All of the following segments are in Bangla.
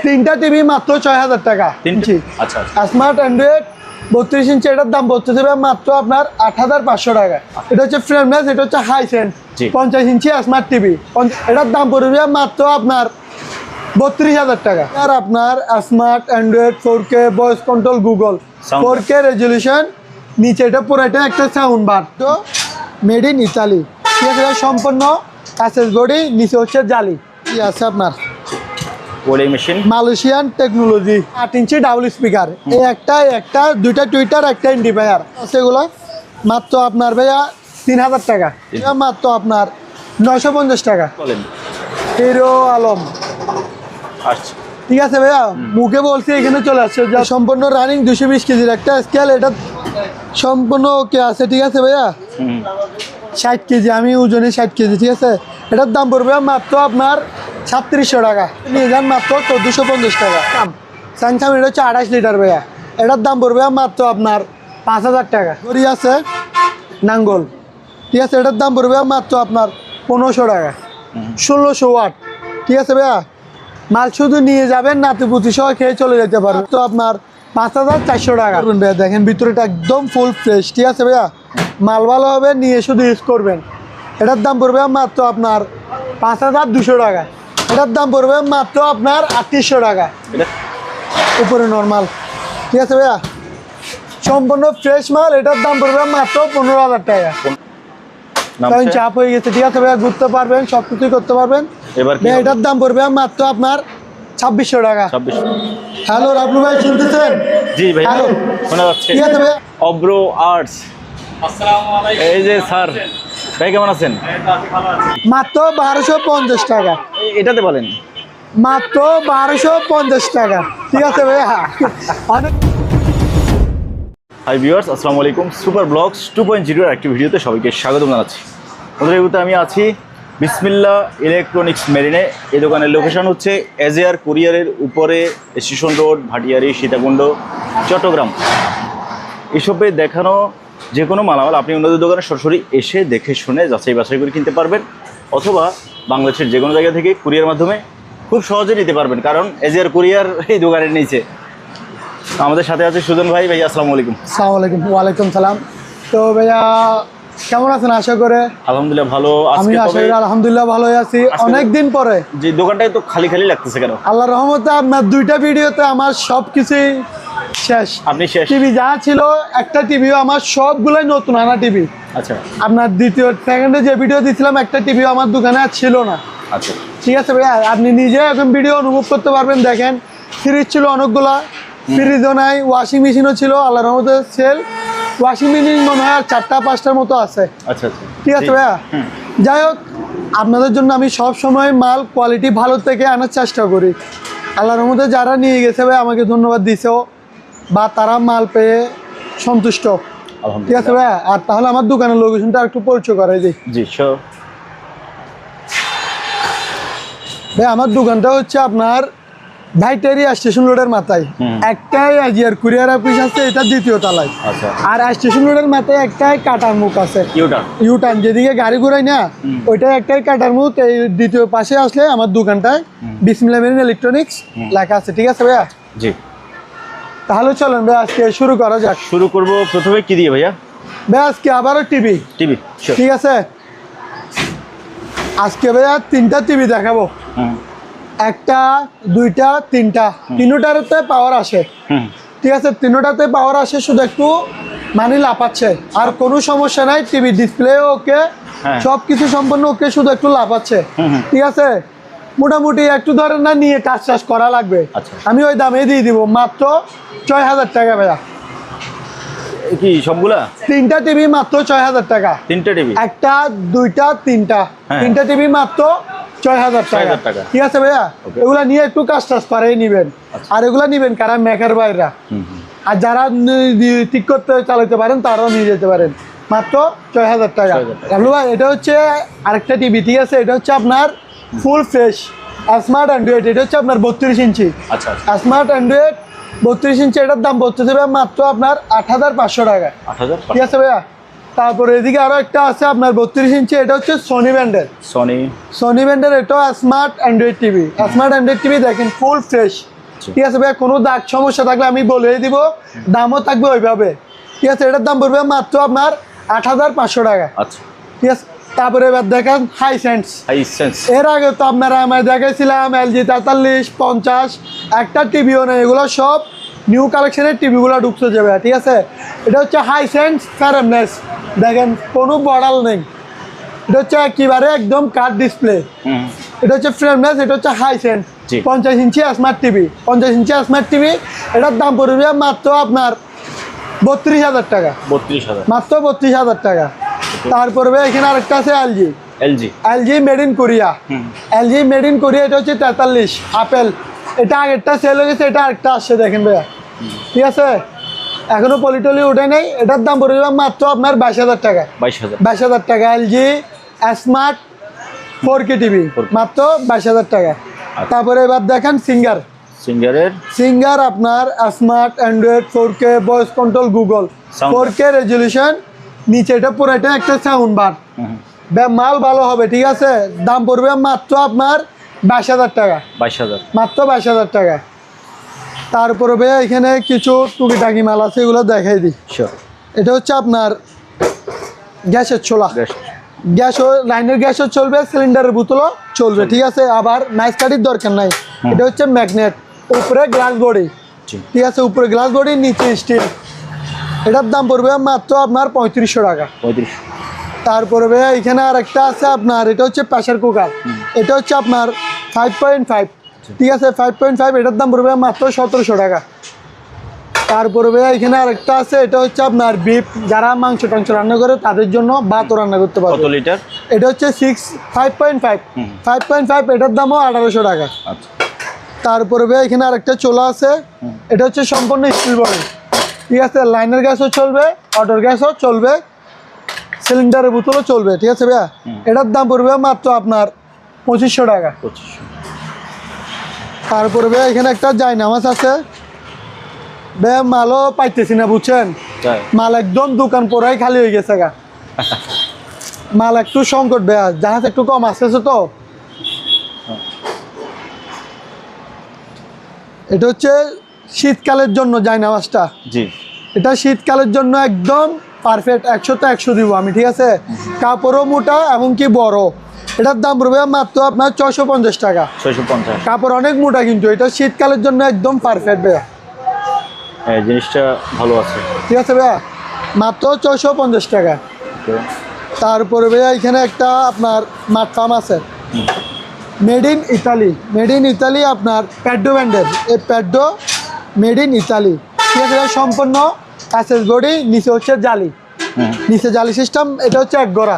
তিনটা টিভি মাত্র ৬০০০ টাকা। আচ্ছা স্মার্ট অ্যান্ড্রয়েড 32 ইঞ্চি, এটার দাম পড়তে দেবে মাত্র আপনার ৮৫০০ টাকা। এটা হচ্ছে ফ্রেমলেস, এটা হচ্ছে হাইসেন্স 50 ইঞ্চি স্মার্ট টিভি, এটার দাম পড়বে মাত্র আপনার ৩২০০০ টাকা। আর আপনার smart Android 4K voice control Google 4K resolution, নিচে এটা পুরোটা একটা সাউন্ড বার, তো মেড ইন ইতালি, ঠিক আছে। সম্পূর্ণ অ্যাসেস বডি, নিচে হচ্ছে জালি, কি আছে আপনার মালয়েশিয়ান টেকনোলজি 8 ইঞ্চি ডাবল স্পিকার, এই একটা দুইটা টুইটার, একটা ইন্ডিফায়ার, সেগুলো মাত্র আপনার ভাইয়া ৩০০০ টাকা, মাত্র আপনার ৯৫০ টাকা। হিরো আলম, ঠিক আছে ভাইয়া, মুখে বলছি এখানে চলে আসছে, যা সম্পূর্ণ রানিং 220 কেজির একটা স্কেল, এটা সম্পূর্ণ ওকে আছে, ঠিক আছে ভাইয়া। 60 কেজি, আমি ওজনে 60 কেজি, ঠিক আছে। এটার দাম পড়বে মাত্র আপনার ৩৭০০ টাকা, নিয়ে যান মাত্র ১৪৫০ টাকা। স্যামসাং, এটা হচ্ছে ২৮ লিটার ভাইয়া, এটার দাম পড়বে মাত্র আপনার ৫০০০ টাকা। ঘড়ি আছে নাঙ্গল, ঠিক আছে, এটার দাম পড়বে মাত্র আপনার ১৫০০ টাকা, ১৬০০ ওয়াট, ঠিক আছে ভাইয়া। মাল শুধু নিয়ে যাবেন, নাতিপুতি সহ খেয়ে চলে যেতে পারবেন, তো আপনার ৫৪০০ টাকা ভাইয়া। দেখেন ভিতরেটা একদম ফুল ফ্রেশ, ঠিক আছে ভাইয়া, মাল ভালো হবে, নিয়ে শুধু ইউজ করবেন। এটার দাম পড়বে মাত্র আপনার ৫২০০ টাকা, এটার দাম পড়বে মাত্র আপনার ৩৮০০ টাকা, উপরে নর্মাল, ঠিক আছে ভাইয়া, সম্পূর্ণ ফ্রেশ মাল, এটার দাম পড়বে মাত্র ১৫০০০ টাকা। কারণ চাপ হয়ে গেছে, ঠিক আছে ভাইয়া, ঘুরতে পারবেন, সব কিছুই করতে পারবেন। এটার দাম পড়বে মাত্র আপনার ২৬০০ টাকা। হ্যালো রাবলু ভাই, শুনতেছেন? জি ভাই, শোনা যাচ্ছে। ঠিক আছে ভাইয়া, অব্র আর্টস, এই যে স্যার, ভাই কেমন আছেন? মাত্র ১২৫০ টাকা, এটাতে বলেন মাত্র ১২৫০ টাকা, ঠিক আছে ভাইয়া। অনেক হাই ভিউয়ার্স, আসসালামু আলাইকুম। সুপার ব্লগস 2.0 একটি ভিডিওতে সবাইকে স্বাগত জানাচ্ছি। ওদের এই আমি আছি বিসমিল্লাহ ইলেকট্রনিক্স মেরিনে। এই দোকানের লোকেশন হচ্ছে এজেআর কুরিয়ারের উপরে, স্টেশন রোড, ভাটিয়ারি, সীতাকুণ্ড, চট্টগ্রাম। এসবে দেখানো যে কোনো মালামাল আপনি অন্যদের দোকানে সরাসরি এসে দেখে শুনে যাচাই বাছাই করে কিনতে পারবেন, অথবা বাংলাদেশের যে কোনো জায়গা থেকে কুরিয়ার মাধ্যমে খুব সহজে নিতে পারবেন, কারণ এজেআর কুরিয়ার এই দোকানের নিচে। আমাদের সাথে আছে সুজন ভাই। ভাই আসসালামু আলাইকুম। আসসালামু আলাইকুম। ওয়ালাইকুম সালাম। তো ভাইয়া কেমন আছেন? আশা করে আলহামদুলিল্লাহ ভালো। আমি আশা করি আলহামদুলিল্লাহ ভালোই আছি। অনেকদিন পরে যে দোকানটাই তো খালি খালি লাগতেছে কেন? আল্লাহর রহমতে আপনার দুইটা ভিডিওতে আমার সব কিছুই শেষ। আপনি শেষ? টিভি যা ছিল একটা টিভিও আমার সবগুলোই নতুন আনা টিভি। আচ্ছা। আপনার দ্বিতীয় সেকেন্ডে যে ভিডিও দিয়েছিলাম একটা টিভিও আমার দোকানে আর ছিল না। আচ্ছা ঠিক আছে ভাইয়া, আপনি নিজে এখন ভিডিও অনুভব করতে পারবেন। দেখেন ফ্রিজ ছিল অনেকগুলা, ফ্রিজও নাই, ওয়াশিং মেশিনও ছিল আল্লাহর রহমতে সেল। ওয়াশিং মেশিন মনে হয় আর 4-5টার মতো আছে। আচ্ছা আচ্ছা, ঠিক আছে ভাইয়া। যাই হোক, আপনাদের জন্য আমি সব সময় মাল কোয়ালিটি ভালো থেকে আনার চেষ্টা করি। আল্লাহর রহমতে যারা নিয়ে গেছে ভাই আমাকে ধন্যবাদ দিছেও, বা তারা মাল পেয়ে সন্তুষ্ট। ঠিক আছে ভাইয়া। আর তাহলে আমার দোকানের লোকেশনটা একটু পরিচয় করাই দিই। জি শিওর ভাই, আমার দোকানটা হচ্ছে আপনার ভাইটেরি স্টেশন রোডের মাথায় একটাই এজিআর কুরিয়ার অফিস আছে, এটা দ্বিতীয় তলায়। আর স্টেশন রোডের মাথায় একটাই কাটার মুখ আছে, ইউটার্ন যেদিকে গাড়ি ঘোরায় না, ওইটা একটাই কাটার মুখ। এই দ্বিতীয় পাশে আসলে আমার দোকানটায় বিসমিল্লাহ মেরিন ইলেকট্রনিক্স লেখা আছে। ঠিক আছে ভাইয়া। জি, তাহলে চলেন ভাই আজকে শুরু করা যাক। শুরু করব প্রথমে কি দিয়ে ভাইয়া? ভাই আজকে আবারও টিভি। ঠিক আছে, আজকে ভাইয়া 3টা টিভি দেখাবো। একটা, দুইটা, তিনটা, তিনটাতে পাওয়ার আসে। ঠিক আছে, তিনটাতে পাওয়ার আসে, শুধু একটু মানে লাফাচ্ছে। আর কোনো সমস্যা নাই, টিভি ডিসপ্লে ওকে, সবকিছু সম্পূর্ণ ওকে, শুধু একটু লাফাচ্ছে। ঠিক আছে, মোটামুটি একটু ধরেন না নিয়ে কাজ টাজ করা লাগবে, আমি ওই দামে দিয়ে দিব, মাত্র ৬০০০ টাকা ভাইয়া। কি সবগুলা? 3টা টিভি মাত্র ৬০০০ টাকা। 3টা টিভি, একটা, দুইটা, তিনটা, 3টা টিভি মাত্র ৬০০০ টাকা। ঠিক আছে ভাইয়া, এগুলা নিয়ে একটু কাজ টাজ করাই নিবেন। আর এগুলা নিবেন কারা? মেকার ভাইরা। আর যারা ঠিক করতে চালাতে পারেন তারাও নিয়ে যেতে পারেন, মাত্র ৬০০০ টাকা। রাবলু ভাই, এটা হচ্ছে আরেকটা টিভি। ঠিক আছে, এটা হচ্ছে আপনার ফুল ফ্রেশ স্মার্ট অ্যান্ড্রয়েড। এটা হচ্ছে আপনার 32 ইঞ্চি স্মার্ট অ্যান্ড্রয়েড 32 ইঞ্চি। এটার দাম পড়তে দেবে মাত্র আপনার ৮৫০০ টাকা। ঠিক আছে ভাইয়া, তারপরে এদিকে আরো একটা আছে আপনার 32 ইঞ্চি, এটা হচ্ছে সোনি ব্র্যান্ডের। সোনি ব্র্যান্ডের এটা smart Android TV. Smart Android TV দেখেন ফুল ফ্রেশ, ঠিক আছে ভাই। কোনো দাগ সমস্যা থাকলে আমি বলেই দিব, দামও থাকবে ওইভাবে, ঠিক আছে। এটার দাম পড়বে মাত্র আপনার 8,500 টাকা। আচ্ছা, ঠিক আছে। তারপরে এবার দেখেন হাইসেন্স। এর আগে তো আপনারা আমায় দেখাইছিলাম LG 43, 50, একটা টিভিও নেই, এগুলো সব নিউ কালেকশনের টিভিগুলো ঢুকতে যাবে, ঠিক আছে। এটা হচ্ছে হাইসেন্স ফ্রেমলেস, দেখেন কোনো বর্ডার নেই, এটা হচ্ছে একেবারে একদম কাট ডিসপ্লে। এটা হচ্ছে ফ্রেমলেস, এটা হচ্ছে হাইসেন্স 50 ইঞ্চি স্মার্ট টিভি। 50 ইঞ্চি স্মার্ট টিভি, এটার দাম পড়বে মাত্র আপনার 32,000 টাকা। মাত্র 32,000 টাকা। তারপরে এখানে আরেকটা আছে LG made in Korea. LG made in Korea, এটা হচ্ছে 43 আপেল। এটা আগেরটা সেল হয়ে গেছে, এটা আরেকটা আসছে দেখেন ভাইয়া, ঠিক আছে। এখনো পলিটলি উঠে নেই। এটার দাম পড়বে মাত্র আপনার 22,000 টাকা। 22,000 টাকা। এলজি স্মার্ট 4K টিভি, মাত্র 22,000 টাকা। তারপরে এবার দেখেন সিঙ্গার আপনার smart Android 4K voice control Google 4K resolution, নিচে এটা পুরো এটা একটা সাউন্ড বার, মাল ভালো হবে, ঠিক আছে। দাম পড়বে মাত্র আপনার 22,000 টাকা। মাত্র 22,000 টাকা। তারপরে ভাইয়া এখানে কিছু টুকিটাকি মাল আছে, এগুলো দেখাই দিই। এটা হচ্ছে আপনার গ্যাসের ছোলা, লাইনের গ্যাসও চলবে, সিলিন্ডারের বোতলও চলবে, ঠিক আছে। আবার নাইস কাটির দরকার নাই। এটা হচ্ছে ম্যাগনেট, উপরে গ্লাস বডি, ঠিক আছে। উপরে গ্লাস বডি, নিচে স্টিল। এটার দাম পড়বে মাত্র আপনার 3500 টাকা। তারপরে ভাইয়া এখানে আর একটা আছে আপনার, এটা হচ্ছে প্রেসার কুকার। এটা হচ্ছে আপনার 5.5, ঠিক আছে। 5.5, এটার দাম পড়বে মাত্র 1700 টাকা। তারপরে ভাইয়া এখানে আরেকটা আছে, এটা হচ্ছে আপনার বিফ, যারা মাংস টাংস রান্না করে তাদের জন্য ভাতও রান্না করতে পারবে। কত লিটার? এটা হচ্ছে 5.5, এটার দামও 1800 টাকা। তারপরে ভাইয়া এখানে আরেকটা চোলা আছে, এটা হচ্ছে সম্পূর্ণ স্টিল বডি, ঠিক আছে। লাইনের গ্যাসও চলবে, অটোর গ্যাসও চলবে, সিলিন্ডারের বোতলও চলবে, ঠিক আছে ভাইয়া। এটার দাম পড়বে মাত্র আপনার 2500 টাকা। তারপরে ভাইয়া এখানে একটা জায়নামাজ আছে, ভাইয়া মালও পাইতেছি না, বুঝছেন। মাল একদম দোকান পড়াই খালি হয়ে গেছে গা। মাল একটু সংকট ভাইয়া, জাহাজ একটু কম আসতেছে তো। এটা হচ্ছে শীতকালের জন্য জায়নামাজটা, এটা শীতকালের জন্য একদম পারফেক্ট, 100তে 100 দিব আমি, ঠিক আছে। কাপড়ও মোটা এমনকি বড়। এটার দাম পড়বে মাত্র আপনার 650 টাকা। কাপড় অনেক মোটা, কিন্তু এটা শীতকালের জন্য একদম পারফেক্ট ভাইয়া, জিনিসটা ভালো আছে, ঠিক আছে ভাইয়া। মাত্র 650 টাকা। তারপরে ভাইয়া এখানে একটা আপনার মাঠ ফার্ম আছে, মেড ইন ইতালি আপনার প্যাডো ব্র্যান্ডের। এই প্যাডো মেড ইন ইতালি, ঠিক আছে। সম্পূর্ণ অ্যাসেস বডি, নিচে হচ্ছে জালি, নিচে জালি সিস্টেম। এটা হচ্ছে এক গড়া,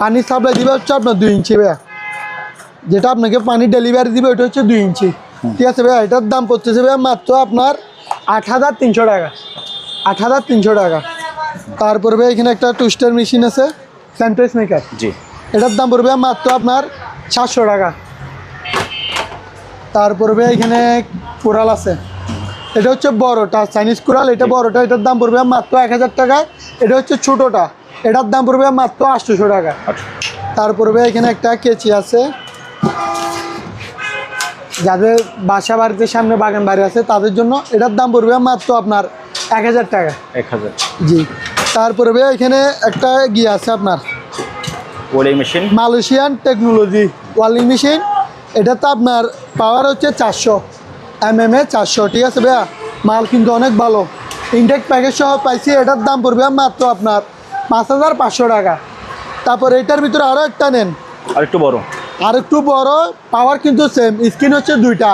পানি সাপ্লাই দিবে হচ্ছে আপনার 2 ইঞ্চি ভাইয়া, যেটা আপনাকে পানি ডেলিভারি দিবে ওটা হচ্ছে 2 ইঞ্চি, ঠিক আছে ভাইয়া। এটার দাম পড়তেছে ভাইয়া মাত্র আপনার 8,300 টাকা। 8,300 টাকা। তারপরে ভাই এখানে একটা টুস্টার মেশিন আছে, স্যান্ডউইচ মেকার, এটার দাম পড়বে মাত্র আপনার 700 টাকা। তারপরে ভাই এখানে কোরাল আছে, এটা হচ্ছে বড়টা চাইনিজ কোরাল, এটা বড়টা, এটার দাম পড়বে মাত্র 1000 টাকা। এটা হচ্ছে ছোটোটা, এটার দাম পড়বে মাত্র 800 টাকা। তারপরে ভাই এখানে একটা কেচি আছে, যাদের বাসা বাড়িতে সামনে বাগান বাড়ি আছে তাদের জন্য। এটার দাম পড়বে মাত্র আপনার 1000 টাকা। 1000, জি। তারপরে ভাই এখানে একটা গিয়ে আছে আপনার ওয়ালিং মেশিন, মালয়েশিয়ান টেকনোলজি ওয়ালিং মেশিন। এটা তো আপনার পাওয়ার হচ্ছে 400 mm, 400, ঠিক আছে ভাইয়া। মাল কিন্তু অনেক ভালো, ইনটেক প্যাকেজ সহ পাইছি। এটার দাম পড়বে মাত্র আপনার 5500 টাকা। তারপর এটার ভিতরে আরও একটা নেন, আর একটু বড়, পাওয়ার কিন্তু সেম, স্ক্রিন হচ্ছে 2টা,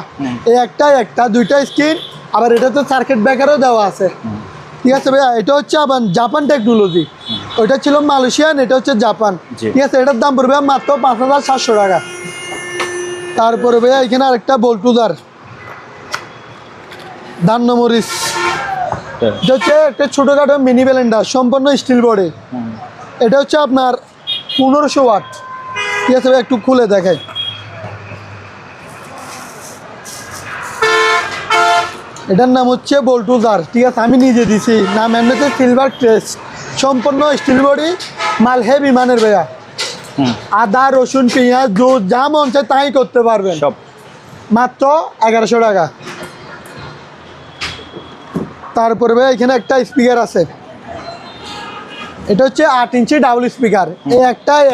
এই একটা 2টা স্ক্রিন। আবার এটাতে সার্কিট ব্রেকারও দেওয়া আছে, ঠিক আছে ভাইয়া। এটা হচ্ছে আবার জাপান টেকনোলজি, ওইটা ছিল মালয়েশিয়ান, এটা হচ্ছে জাপান, ঠিক আছে। এটার দাম পড়বে মাত্র 5700 টাকা। তারপরে ভাইয়া এখানে আরেকটা বল্টুদার ধান্য মরিচ, এটা হচ্ছে একটা ছোটোখাটো মিনি ব্লেন্ডার, সম্পূর্ণ স্টিল বডি। এটা হচ্ছে আপনার 1500 ওয়াট, ঠিক আছে ভাই। একটু খুলে দেখাই, এটার নাম হচ্ছে বল্টুজার, ঠিক আছে। আমি নিজে দিছি নাম, এমনিতে সিলভার ক্রেস্ট, সম্পূর্ণ স্টিল বডি, মাল হেভি মানের ভাইয়া। আদা রসুন পেঁয়াজ দুধ যা মন চায় তাই করতে পারবেন, সব মাত্র 1100 টাকা। তারপরে ভাই এখানে একটা স্পিকার আছে, এটা হচ্ছে 8 ইঞ্চি ডাবল স্পিকার। এই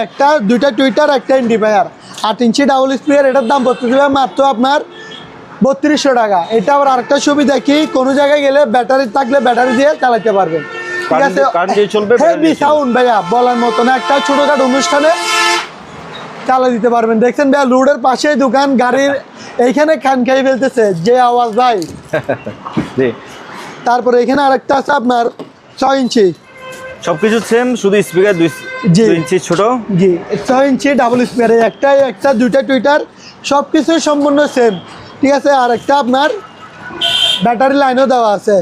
একটা দুইটা টুইটার একটা ইন্ডিফায়ার, 8 ইঞ্চি ডাবল স্পিকার। এটার দাম পড়তেছে মাত্র আপনার 3200 টাকা। এটা আবার আরেকটা সুবিধা কি, কোনো জায়গায় গেলে ব্যাটারি থাকলে ব্যাটারি দিয়ে চালাতে পারবেন, ঠিক আছে। হেভি সাউন্ড ভাইয়া, বলার মতো না। একটা ছোটখাটো অনুষ্ঠানে চালা দিতে পারবেন। দেখছেন ভাইয়া রোডের পাশে দোকান, গাড়ির এইখানে খান খাই ফেলতেছে যে আওয়াজ ভাই। তারপরে এখানে আরেকটা আছে আপনার 6 ইঞ্চি, সবকিছু সেম, শুধু স্পিকার 2 ইঞ্চি ছোট। জি 6 ইঞ্চি ডাবল স্পিকার। একটা দুইটা টুইটার সব কিছু সম্পূর্ণ সেম, ঠিক আছে। আর একটা আপনার ব্যাটারি লাইনও দেওয়া আছে।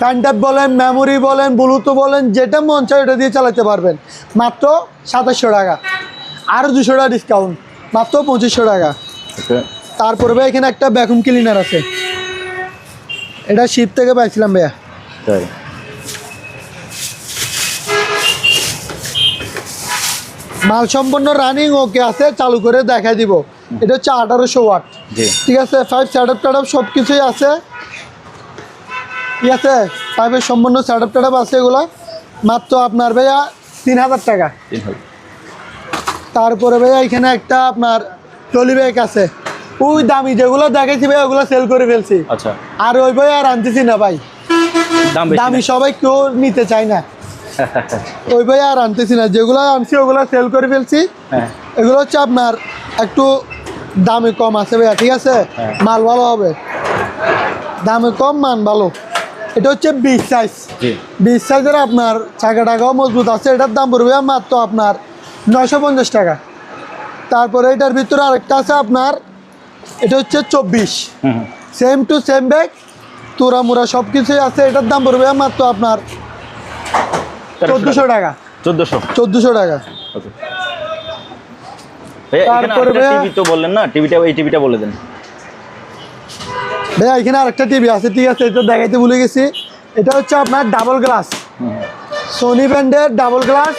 কারেন্ট বলেন, মেমোরি বলেন, ব্লুটুথ বলেন, যেটা মন চায় ওটা দিয়ে চালাতে পারবেন, মাত্র 2700 টাকা। আরও 200 টাকা ডিসকাউন্ট, মাত্র 2500 টাকা। তারপরে ভাই এখানে একটা ভ্যাকুম ক্লিনার আছে, এটা শিপ থেকে পাইছিলাম ভাইয়া। মাল সম্পূর্ণ রানিং ওকে আছে, চালু করে দেখাই দিব। এটা হচ্ছে 1800 ওয়াট, ঠিক আছে। 5 সেটআপ টেটআপ সব কিছুই আছে, ঠিক আছে। 5-এর সম্পূর্ণ সেটআপ টেটআপ আছে, এগুলো মাত্র আপনার ভাইয়া 3000 টাকা। তারপরে ভাইয়া এখানে একটা আপনার ট্রলি ব্যাগ আছে, ওই দামি যেগুলো দেখাইছি ভাই ওগুলো সেল করে ফেলছি। আচ্ছা, আর ওই ভাই আর আনতেছি না ভাই, দামি সবাই কেউ নিতে চায় না। ওই ভাই আর আনতেছি না, যেগুলো আনছি ওগুলো সেল করে ফেলছি। এগুলো হচ্ছে আপনার একটু দামে কম আছে ভাইয়া, ঠিক আছে। মাল ভালো হবে, দামে কম, মান ভালো। এটা হচ্ছে 20 সাইজ, 20 সাইজের আপনার চাকা টাকাও মজবুত আছে। এটার দাম পড়বে মাত্র আপনার 950 টাকা। তারপরে এটার ভিতরে আরেকটা আছে আপনার, এটা হচ্ছে 24, সেম টু সেম ব্যাগ, তোরা মোড়া সব কিছুই আছে। এটার দাম পড়বে মাত্র আপনার 1400 টাকা। 1400 টাকা। তারপরে টিভি তো বললেন না, টিভিটা এই টিভিটা বলে দেন ভাইয়া। এখানে আরেকটা টিভি আছে, ঠিক আছে, এটা দেখাইতে ভুলে গেছি। এটা হচ্ছে আপনার ডাবল গ্লাস, সোনি ব্র্যান্ডের double glass,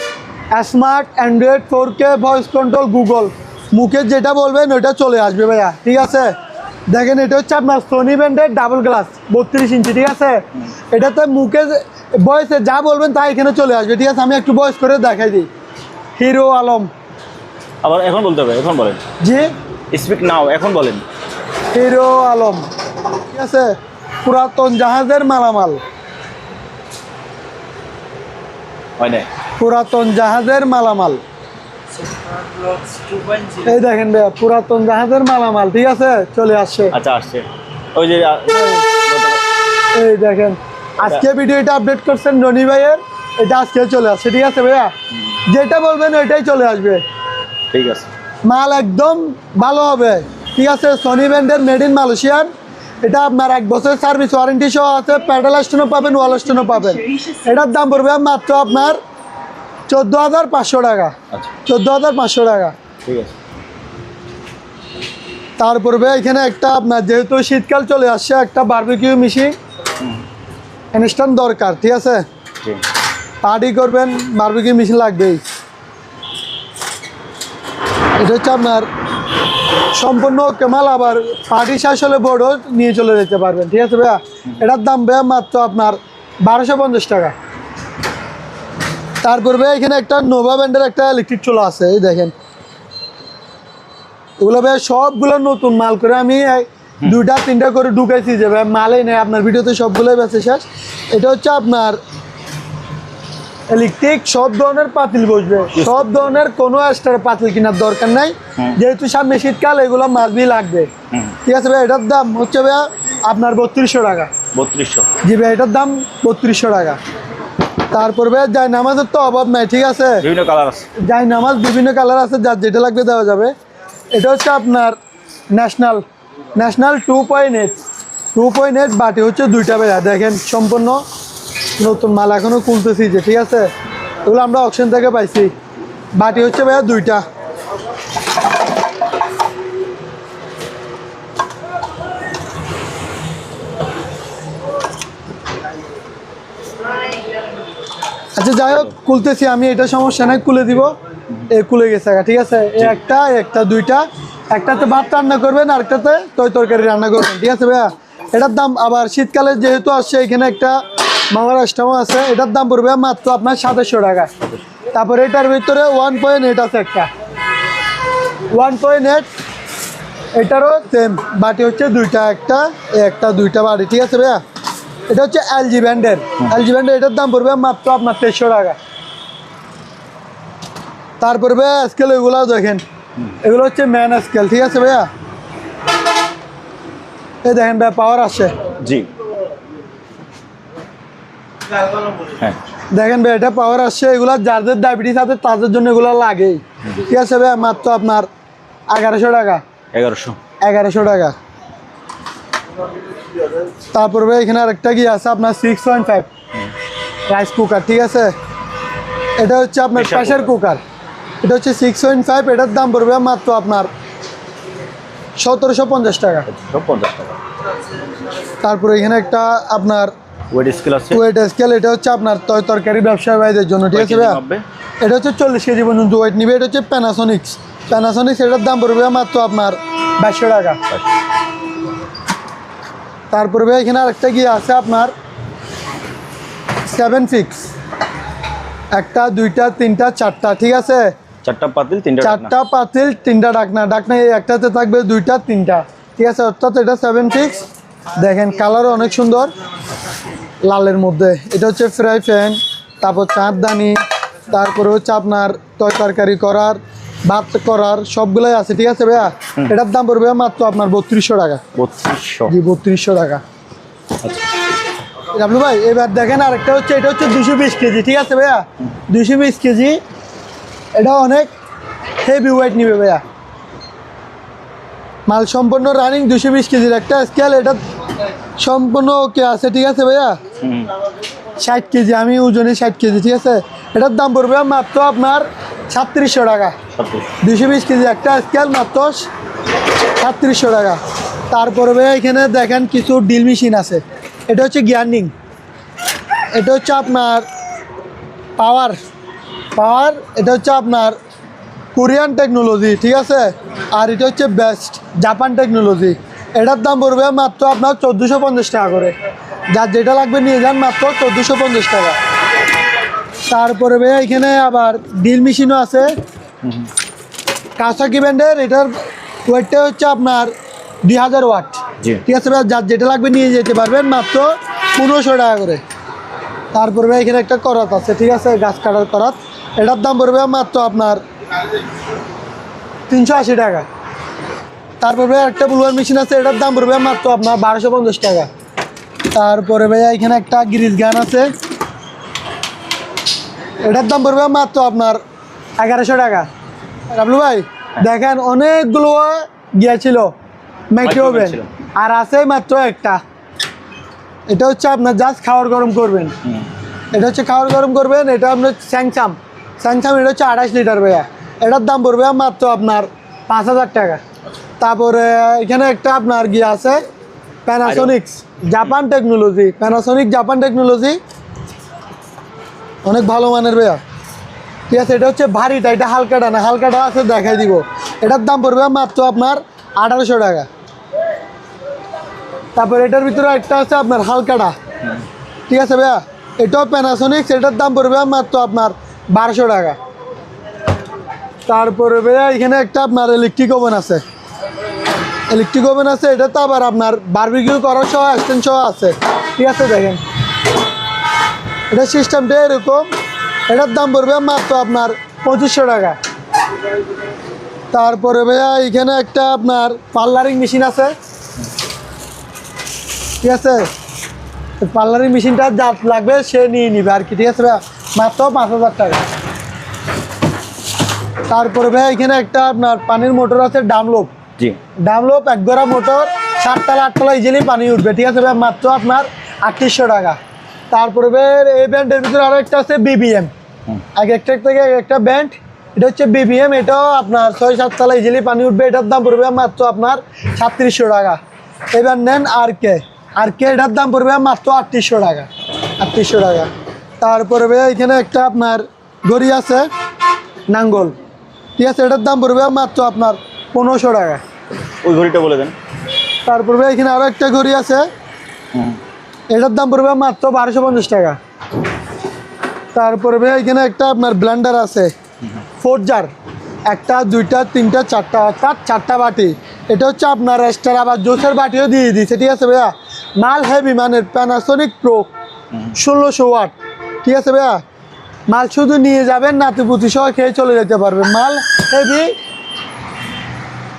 smart, Android, 4K, voice control, Google, মুখে যেটা বলবেন ওইটা চলে আসবে ভাইয়া, ঠিক আছে। দেখেন এটা হচ্ছে আপনার সোনি ব্র্যান্ডের ডাবল গ্লাস 32 ইঞ্চি, ঠিক আছে। এটাতে মুখে বয়সে যা বলবেন তা এখানে চলে আসবে, ঠিক আছে। আমি একটু বয়স করে দেখাই দিই। হিরো আলম, আবার এখন বলতে হবে, এখন বলেন। জি স্পিক নাও, এখন বলেন। হিরো আলম, ঠিক আছে। পুরাতন জাহাজের মালামাল, হয় না, পুরাতন জাহাজের মালামাল। এই দেখেন ভাইয়া পুরাতন জাহাজের মালামাল, ঠিক আছে, চলে আসছে। আচ্ছা, আসছে ওই যে এই দেখেন আজকে ভিডিওটা আপডেট করছেন রনি ভাইয়ের, এটা আজকে চলে আসছে, ঠিক আছে ভাইয়া। যেটা বলবেন ওইটাই চলে আসবে, ঠিক আছে। মাল একদম ভালো হবে, ঠিক আছে। সনি ব্র্যান্ডের মেড ইন মালয়েশিয়ান। এটা আপনার 1 বছরের সার্ভিস ওয়ারেন্টি সহ আছে। প্যাডেল স্টেনও পাবেন, ওয়াল স্টেনও পাবেন। এটার দাম পড়বে মাত্র আপনার 14,500 টাকা। 14,500 টাকা, ঠিক আছে। তারপরে এখানে একটা আপনার যেহেতু শীতকাল চলে আসছে, একটা বারবিকিউ মেশিন ইনস্ট্যান্ট দরকার, ঠিক আছে। পার্টি করবেন, বারবিকিউ মেশিন লাগবেই। এটা হচ্ছে আপনার সম্পূর্ণ কেমাল, আবার পার্টি শেষ হলে বোর্ডও নিয়ে চলে যেতে পারবেন, ঠিক আছে ভাইয়া। এটার দাম ভাইয়া মাত্র আপনার 1250 টাকা। তারপর ভাইয়া এখানে একটা নোভা ব্র্যান্ডের একটা ইলেকট্রিক চুলা আছে, এই দেখেন। এগুলো ভাইয়া সবগুলো নতুন মাল করে আমি 2-3টা করে ঢুকাইছি, যে ভাই মালই নেই আপনার ভিডিওতে সবগুলোই বেঁচে শেষ। এটা হচ্ছে আপনার ইলেকট্রিক, সব ধরনের পাতিল বসবে, সব ধরনের, কোনো এক্সট্রা পাতিল কেনার দরকার নাই, যেহেতু সামনে শীতকাল এগুলো মাছবি লাগবে, ঠিক আছে ভাই। এটার দাম হচ্ছে ভাইয়া আপনার 3200 টাকা। 3200, জি ভাই, এটার দাম 3200 টাকা। তারপর ভাই যাই নামাজের তো অভাব নাই, ঠিক আছে। বিভিন্ন কালার আছে, যাই নামাজ বিভিন্ন কালার আছে, যার যেটা লাগবে দেওয়া যাবে। এটা হচ্ছে আপনার ন্যাশনাল 2.8 বাটি হচ্ছে 2টা ভাইয়া। দেখেন সম্পূর্ণ নতুন মাল, এখনো খুলতেছি যে, ঠিক আছে। এগুলো আমরা অকশন থেকে পাইছি। বাটি হচ্ছে ভাইয়া 2টা। আচ্ছা যাই হোক খুলতেছি আমি, এটা সমস্যা নাই, খুলে দিব। এ খুলে গেছে ঠিক আছে। একটা দুইটা, একটাতে ভাত রান্না করবেন আর একটাতে তরকারি রান্না করবেন, ঠিক আছে ভাইয়া। এটার দাম আবার শীতকালে যেহেতু আসছে, এখানে একটা মামার আইটেমও আছে, এটার দাম পড়বে মাত্র আপনার 2700 টাকা। তারপরে এটার ভিতরে 1.8 আছে একটা 1.8, এটারও সেম বাটি হচ্ছে দুইটা, একটা দুইটা বাটি, ঠিক আছে ভাইয়া। এটা হচ্ছে এলজি ব্র্যান্ডের, এটার দাম পড়বে মাত্র আপনার 2300 টাকা। তারপরে ভাইয়া স্কেল এগুলো দেখেন, এগুলো হচ্ছে ম্যান স্কেল, ঠিক আছে ভাইয়া। এই দেখেন ভাইয়া পাওয়ার আসছে, জি হ্যাঁ দেখেন ভাই এটা পাওয়ার আসছে। এগুলো যাদের ডায়াবেটিস আছে তাদের জন্য এগুলো লাগে, ঠিক আছে ভাইয়া। মাত্র আপনার 1100 টাকা, 1100 টাকা। তারপর ভাই এখানে আরেকটা কি আছে আপনার 6.5 রাইস কুকার, ঠিক আছে। এটা হচ্ছে আপনার প্রেসার কুকার, এটা হচ্ছে 6.5, এটার দাম পড়বে মাত্র আপনার 1750 টাকা। তারপরে এখানে একটা আপনার ওয়েট স্কেল, এটা হচ্ছে আপনার তরকারি ব্যবসায়ী ভাইদের জন্য, ঠিক আছে ভাইয়া। এটা হচ্ছে 40 কেজি পর্যন্ত ওয়েট নিবে। এটা হচ্ছে প্যানাসোনিক্স, এটার দাম পড়বে মাত্র আপনার 2200 টাকা। তারপরে ভাই এখানে আরেকটা গিয়ে আছে আপনার 7 ফিক্স, একটা দুইটা তিনটা চারটা, ঠিক আছে। চারটা পাতিল তিনটা ডাকনা এই একটাতে থাকবে দুইটা তিনটা, ঠিক আছে। অর্থাৎ এটা 7 ফিক্স। দেখেন কালারও অনেক সুন্দর লালের মধ্যে। এটা হচ্ছে ফ্রাই প্যান, তারপর চাঁদদানি, তারপরে হচ্ছে আপনার তরকারি করার, ভাত করার সবগুলাই আছে, ঠিক আছে ভাইয়া। এটার দাম পড়বে মাত্র আপনার 3200 টাকা। 3200 টাকা। রাবলু ভাই এবার দেখেন আরেকটা হচ্ছে, এটা হচ্ছে 220 কেজি, ঠিক আছে ভাইয়া। 220 কেজি, এটা অনেক হেভি ওয়েট নিবে ভাইয়া, মাল সম্পূর্ণ রানিং। 220 কেজির একটা স্কেল, এটা সম্পূর্ণ ওকে আছে, ঠিক আছে ভাইয়া। 60 কেজি, আমি ওজনে 60 কেজি, ঠিক আছে। এটার দাম পড়বে মাত্র আপনার 3700 টাকা। 220 কেজি একটা স্কেল, মাত্র 3700 টাকা। তারপরে ভাইয়া এখানে দেখেন কিছু ডিল মেশিন আছে, এটা হচ্ছে গ্যান্ডিং, এটা হচ্ছে আপনার পাওয়ার, এটা হচ্ছে আপনার কোরিয়ান টেকনোলজি, ঠিক আছে। আর এটা হচ্ছে বেস্ট জাপান টেকনোলজি। এটার দাম পড়বে মাত্র আপনার 1450 টাকা করে। যার যেটা লাগবে নিয়ে যান, মাত্র 1450 টাকা। তারপরে ভাইয়া এখানে আবার ডিল মেশিনও আছে কাওয়াসাকি ব্র্যান্ডের, এটার ওয়েটটা হচ্ছে আপনার 2000 ওয়াট, ঠিক আছে ভাইয়া। যার যেটা লাগবে নিয়ে যেতে পারবেন, মাত্র 1500 টাকা করে। তারপরে ভাই এখানে একটা করাত আছে, ঠিক আছে, গাছ কাটার করাত, এটার দাম পড়বে মাত্র আপনার 380 টাকা। তারপরে ভাই একটা ব্লুয়ার মেশিন আছে, এটার দাম পড়বে মাত্র আপনার 1250 টাকা। তারপরে ভাইয়া এখানে একটা গ্রিজ গান আছে, এটার দাম পড়বে মাত্র আপনার 1100 টাকা। রাবলু ভাই দেখেন অনেকগুলো গিয়েছিল মাইক্রোওভেন, আর আছে মাত্র একটা। এটা হচ্ছে আপনার জাস্ট খাবার গরম করবেন, এটা আপনার স্যাংসাম, এটা হচ্ছে 28 লিটার ভাইয়া। এটার দাম পড়বে মাত্র আপনার 5000 টাকা। তারপরে এখানে একটা আপনার গিয়ে আছে প্যানাসোনিক্স জাপান টেকনোলজি, অনেক ভালো মানের ভাইয়া, ঠিক আছে। এটা হচ্ছে ভারীটা, এটা হালকাটা না, হালকাটা আছে দেখাই দিব। এটার দাম পড়বে মাত্র আপনার 1800 টাকা। তারপর এটার ভিতরে একটা আছে আপনার হালকাটা, ঠিক আছে ভাইয়া, এটাও প্যানাসোনিক্স, এটার দাম পড়বে মাত্র আপনার 1200 টাকা। তারপরে ভাইয়া এখানে একটা আপনার ইলেকট্রিক ওভেন আছে, এটা তো আবার আপনার বারবিকিউ করার সহ এক্সটেন্ড সহ আছে, ঠিক আছে। দেখেন এটা সিস্টেমটা এরকম, এটার দাম পড়বে মাত্র আপনার 2500 টাকা। তারপরে ভাইয়া এখানে একটা আপনার পার্লারিং মেশিন আছে, ঠিক আছে। পার্লারিং মেশিনটা যা লাগবে সে নিয়ে নিবে আর কি, ঠিক আছে ভাইয়া, মাত্র 5000 টাকা। তারপরে ভাইয়া এখানে একটা আপনার পানির মোটর আছে, ডামলোপ, এক গড়া মোটর, 7 তলা 8 তলা ইজিলি পানি উঠবে, ঠিক আছে ভাইয়া, মাত্র আপনার 3800 টাকা। তারপরে ভাইয়া এই ব্যান্ডের ভিতরে আরও একটা আছে বিবিএম, একটা ব্যান্ড, এটা হচ্ছে বিবিএম, এটাও আপনার 6-7 তলা ইজিলি পানি উঠবে, এটার দাম পড়বে মাত্র আপনার 3700 টাকা। এবার নেন আর কে, এটার দাম পড়বে মাত্র 3800 টাকা। তারপরে ভাইয়া এখানে একটা আপনার ঘড়ি আছে নাঙ্গল, ঠিক আছে, এটার দাম পড়বে মাত্র আপনার 1500 টাকা। ওই ঘড়িটা বলে দেন। তারপরে ভাই এখানে আরও একটা ঘড়ি আছে, এটার দাম পড়বে মাত্র 1250 টাকা। তারপরে ভাই এখানে একটা আপনার ব্লেন্ডার আছে ফোর্জার, একটা দুইটা তিনটা চারটা, অর্থাৎ চারটা বাটি। এটা হচ্ছে আপনার এক্সট্রা আবার জুসের বাটিও দিয়ে দিয়েছে, ঠিক আছে ভাইয়া। মাল হেভি মানের প্যানাসোনিক প্রো 1600 ওয়াট, ঠিক আছে ভাইয়া। মাল শুধু নিয়ে যাবেন, নাতিপুতি সহ খেয়ে চলে যেতে পারবেন। মাল হেভি,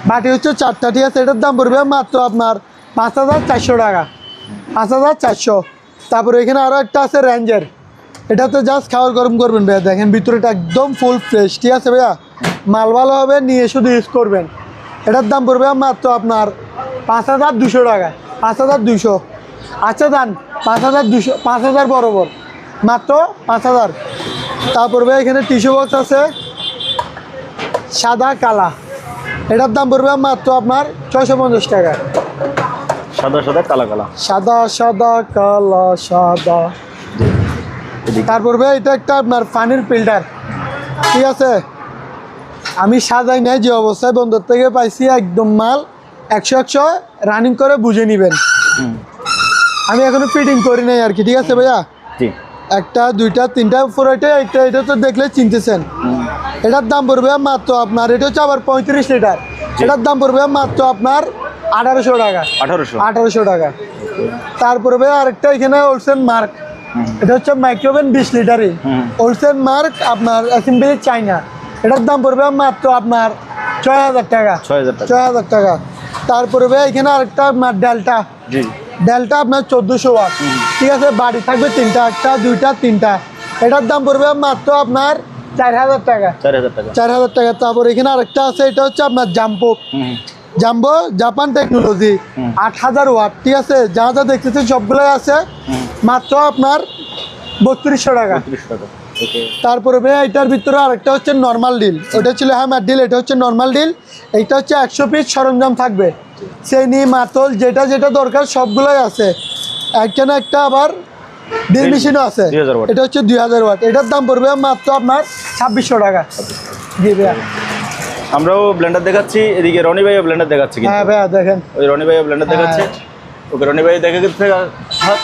বাটি হচ্ছে চারটা, ঠিক আছে। এটার দাম পড়বে মাত্র আপনার 5400 টাকা, 5400। তারপরে এখানে আরও একটা আছে রেঞ্জের, এটা তো জাস্ট খাওয়ার গরম করবেন ভাইয়া। দেখেন ভিতরেটা একদম ফুল ফ্রেশ, ঠিক আছে ভাইয়া। মাল ভালো হবে, নিয়ে শুধু ইউজ করবেন। এটার দাম পড়বে মাত্র আপনার 5200 টাকা, 5200। আচ্ছা দান 5200, 5000 বরাবর, মাত্র 5000। তারপর ভাই এখানে টিস্যু বক্স আছে সাদা কালা, এটার দাম পড়বে মাত্র আপনার 650 টাকা। সাদা সাদা কালা কালা, সাদা সাদা কালা সাদা। তারপর ভাই এটা একটা আপনার পানির ফিল্টার, ঠিক আছে। আমি সাজাই নাই, যে অবস্থায় বন্দর থেকে পাইছি একদম মাল 100 রানিং করে বুঝে নেবেন। আমি এখনো ফিটিং করি নাই আর কি, ঠিক আছে ভাইয়া। জি, একটা দুইটা তিনটা পুরোটা একটা, এটা তো দেখলে চিনতেছেন। এটার দাম পড়বে মাত্র আপনার, এটা হচ্ছে আবার 35 লিটার, এটার দাম পড়বে মাত্র আপনার 1800 টাকা, 1800 টাকা। তারপরে ভাই আরেকটা এখানে ওলসেন মার্ক, এটা হচ্ছে মাইক্রোওভেন 20 লিটারই, ওলসেন মার্ক আপনার অ্যাসেম্বলি চাইনা। এটার দাম পড়বে মাত্র আপনার 6000 টাকা, 6000 টাকা। তারপরে ভাই এখানে আরেকটা আপনার ডেল্টা, জি, ডেল্টা আপনার 1400 ওয়াট, ঠিক আছে। বাড়ি থাকবে তিনটা, একটা দুইটা তিনটা। এটার দাম পড়বে মাত্র আপনার 4000 টাকা, 4000 টাকা, 4000 টাকা। তারপর এখানে আরেকটা আছে, এটা হচ্ছে আপনার জাম্পো, জাম্বো জাপান টেকনোলজি 8000 ওয়াট, ঠিক আছে। যা যা দেখতেছেন সবগুলোই আছে মাত্র আপনার 3200 টাকা। 3200 টাকা, ওকে। তারপরে ভাই এটার ভিতরে আরেকটা হচ্ছে নর্মাল ডিল, ওটা ছিল হ্যামার ডিল, এটা হচ্ছে নর্মাল ডিল। এইটা হচ্ছে 100 পিস সরঞ্জাম থাকবে, চেনি মাতল যেটা যেটা দরকার সবগুলোই আছে। এখানে একটা আবার ডিল মেশিনও আছে, 2000 ওয়াট। এটা হচ্ছে 2000 ওয়াট। এটার দাম পড়বে মাত্র আপনার 2600 টাকা। জি ভাইয়া, আমরাও ব্লেন্ডার দেখাচ্ছি, এদিকে রনি ভাইও ব্লেন্ডার দেখাচ্ছি। হ্যাঁ ভাইয়া দেখেন, ওই রনি ভাইও ব্লেন্ডার দেখাচ্ছে, ওকে। রনি ভাই দেখে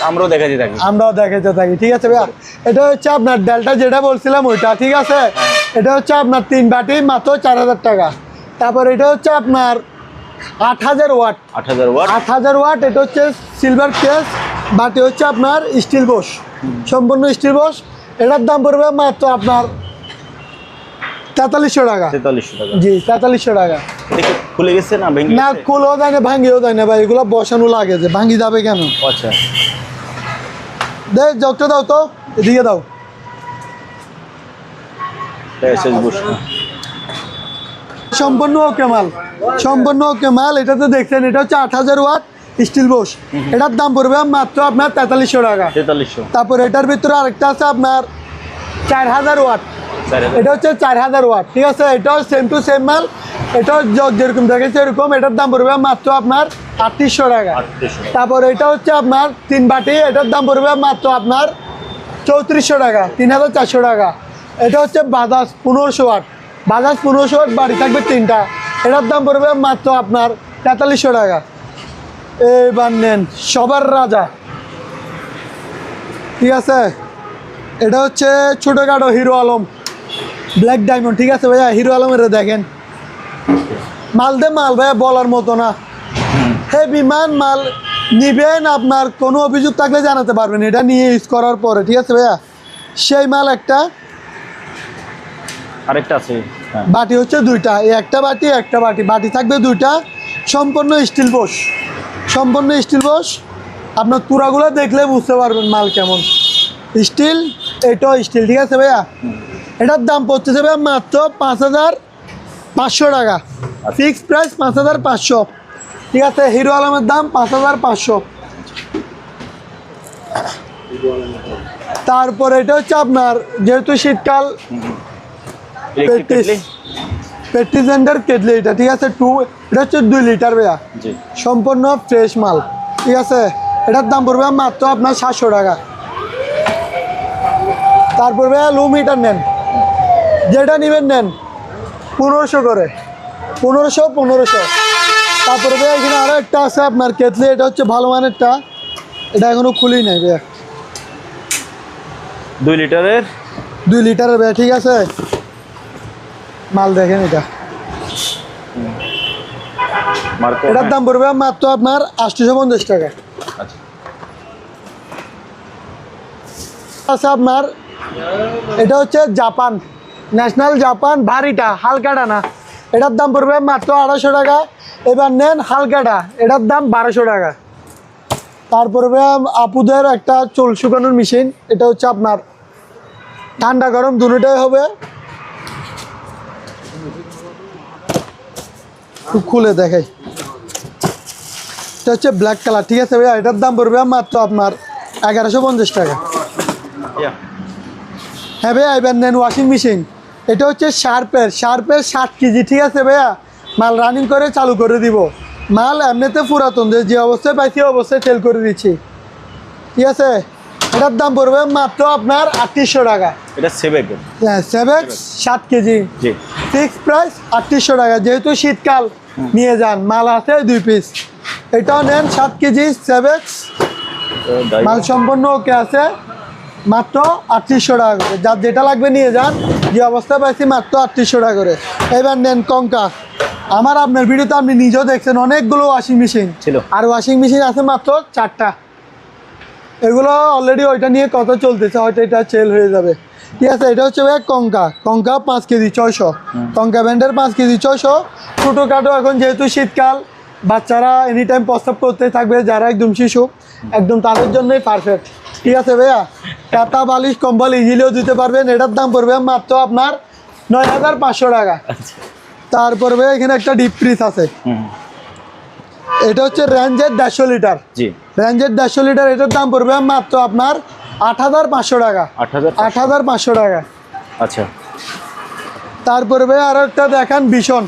আমরাও দেখাচ্ছি থাকি, আমরাও দেখাতে থাকি, ঠিক আছে ভাইয়া। এটা হচ্ছে আপনার ডেল্টা যেটা বলছিলাম ওইটা, ঠিক আছে। এটা হচ্ছে আপনার 3 বাটি মাত্র 4000 টাকা। তারপর এটা হচ্ছে আপনার 8000 ওয়াট, 8000 ওয়াট, 8000 ওয়াট। এটা হচ্ছে সিলভার কেস, বাটি হচ্ছে আপনার স্টিল বস, সম্পূর্ণ স্টিল বস। এটার দাম পড়বে মাত্র আপনার 4300 টাকা, 4300 টাকা। জি 4300 টাকা। দেখি খুলে গেছে না ভেঙে না গেছে? খুলেও দেয় না, ভাঙিয়েও দেয় না ভাই, এগুলো বসানো লাগে, যে ভাঙি যাবে কেন? আচ্ছা, দে জগটা দাও তো, এদিকে দাও। এসএস বুশ, সম্পূর্ণ ওকে মাল, সম্পূর্ণ ওকে মাল। এটা তো দেখছেন, এটা হচ্ছে 8000 ওয়াট স্টিল বস। এটার দাম পড়বে মাত্র আপনার 4300 টাকা। 4300। তারপর এটার ভিতরে আরেকটা আছে আপনার 4000 ওয়াট, এটা হচ্ছে 4000 ওয়াট, ঠিক আছে। এটাও সেম টু সেম মাল, এটাও জগ যেরকম দেখেছে এরকম। এটার দাম পড়বে মাত্র আপনার 3800 টাকা। তারপর এটা হচ্ছে আপনার 3 বাটি, এটার দাম পড়বে মাত্র আপনার 3400 টাকা, 3400 টাকা। এটা হচ্ছে বাজাজ 1500 ওয়াট, বাজাজ 1500 ওয়াট, বাড়ি থাকবে তিনটা। এটার দাম পড়বে মাত্র আপনার 4300 টাকা। এইবার নেন সবার রাজা, ঠিক আছে। এটা হচ্ছে ছোটোখাটো হিরো আলম ব্ল্যাক ডায়মন্ড, ঠিক আছে ভাইয়া। হিরো আলমের দেখেন মাল দে মাল ভাইয়া, বলার মতো না। হেভি মাল নিবেন, আপনার কোনো অভিযোগ থাকলে জানাতে পারবেন এটা নিয়ে ইউজ করার পরে, ঠিক আছে ভাইয়া। সেই মাল একটা। আরেকটা আছে, হ্যাঁ। বাটি হচ্ছে দুইটা, এই একটা বাটি একটা বাটি, বাটি থাকবে দুইটা, সম্পূর্ণ স্টিল বস, সম্পূর্ণ স্টিল বস। আপনার তুরাগুলো দেখলে বুঝতে পারবেন মাল কেমন। স্টিল, এটাও স্টিল, ঠিক আছে ভাইয়া। এটার দাম পড়তে যাবে মাত্র 5500 টাকা, ফিক্সড প্রাইস 5500, ঠিক আছে। হিরো আলমের দাম 5500। তারপর এটা হচ্ছে আপনার যেহেতু শীতকাল, পেট্রিজেন্ডার কেটলি, এটা ঠিক আছে। এটা হচ্ছে 2 লিটার ভাইয়া, সম্পূর্ণ ফ্রেশ মাল, ঠিক আছে। এটার দাম পড়বে মাত্র আপনার 700 টাকা। তারপর ভাইয়া লো মিটার নেন, যেটা নেবেন নেন 1500 করে, 1500। তারপরে ভাইয়া এখানে আরও একটা আছে আপনার কেতলি, এটা হচ্ছে ভালো মানেরটা, এটা এখনো খুলি নাই ভাইয়া। 2 লিটারের 2 লিটারের ভাইয়া, ঠিক আছে। মাল দেখেন এটা, মার্কো। এটার দাম পড়বে মাত্র আপনার 850 টাকা। আচ্ছা, আছে আপনার, এটা হচ্ছে জাপান, ন্যাশনাল জাপান, ভারীটা, হালকাটা না। এটার দাম পড়বে মাত্র 250 টাকা। এবার নেন হালকাটা, এটার দাম 1200 টাকা। তারপরে আপুদের একটা চুল শুকানোর মেশিন, এটা হচ্ছে আপনার ঠান্ডা গরম দুটোটাই হবে। খুলে দেখাই, এটা হচ্ছে ব্ল্যাক কালার, ঠিক আছে ভাইয়া। এটার দাম পড়বে মাত্র আপনার 1150 টাকা। হ্যাঁ ভাইয়া, এবার নেন ওয়াশিং মেশিন, এটা হচ্ছে শার্পের 7 কেজি, ঠিক আছে ভাইয়া। মাল রানিং করে চালু করে দিব, মাল এমনিতে পুরাতন, যে অবস্থায় পাইছি অবস্থায় সেল করে দিচ্ছি, ঠিক আছে। এটার দাম পড়বে মাত্র আপনার 3800 টাকা। এটা সেবেক। হ্যাঁ, সেভেক্স 7 কেজি, জি, ফিক্স প্রাইস 3800 টাকা। যেহেতু শীতকাল নিয়ে যান, মাল আছে 2 পিস, এটাও নেন 7 কেজি সেভেক্স, মাল সম্পূর্ণ ওকে আছে, মাত্র 3800 টাকা করে। যার যেটা লাগবে নিয়ে যান, যে অবস্থা পাইছি মাত্র 3800 টাকা করে। এবার নেন কঙ্কা, আমার আপনার ভিডিওতে আপনি নিজেও দেখছেন অনেকগুলো ওয়াশিং মেশিন ছিল, আর ওয়াশিং মেশিন আছে মাত্র 4টা। এগুলো অলরেডি ওইটা নিয়ে কথা চলতেছে, হয়তো এটা সেল হয়ে যাবে, ঠিক আছে। এটা হচ্ছে ভাই কঙ্কা 5 কেজি 600, কঙ্কা ব্যান্ডের 5 কেজি 600। ছোটোখাটো এখন যেহেতু শীতকাল, বাচ্চারা এনি টাইম প্রস্তাব করতে থাকবে, যারা একদম শিশু, একদম তাদের জন্যই পারফেক্ট, ঠিক আছে ভাইয়া। কাতা বালিশ কম্বল ইজিলিও দিতে পারবেন। এটার দাম পড়বে মাত্র আপনার 9500 টাকা। তারপরে ভাই এখানে একটা ডিপ ফ্রিজ আছে, এটা হচ্ছে রেঞ্জের 150 লিটার, জি, রেঞ্জের 150 লিটার। এটার দাম পড়বে মাত্র আপনার 8500 টাকা, 8500 টাকা। আচ্ছা, তারপরে ভাই আরো একটা দেখান, ভীষণ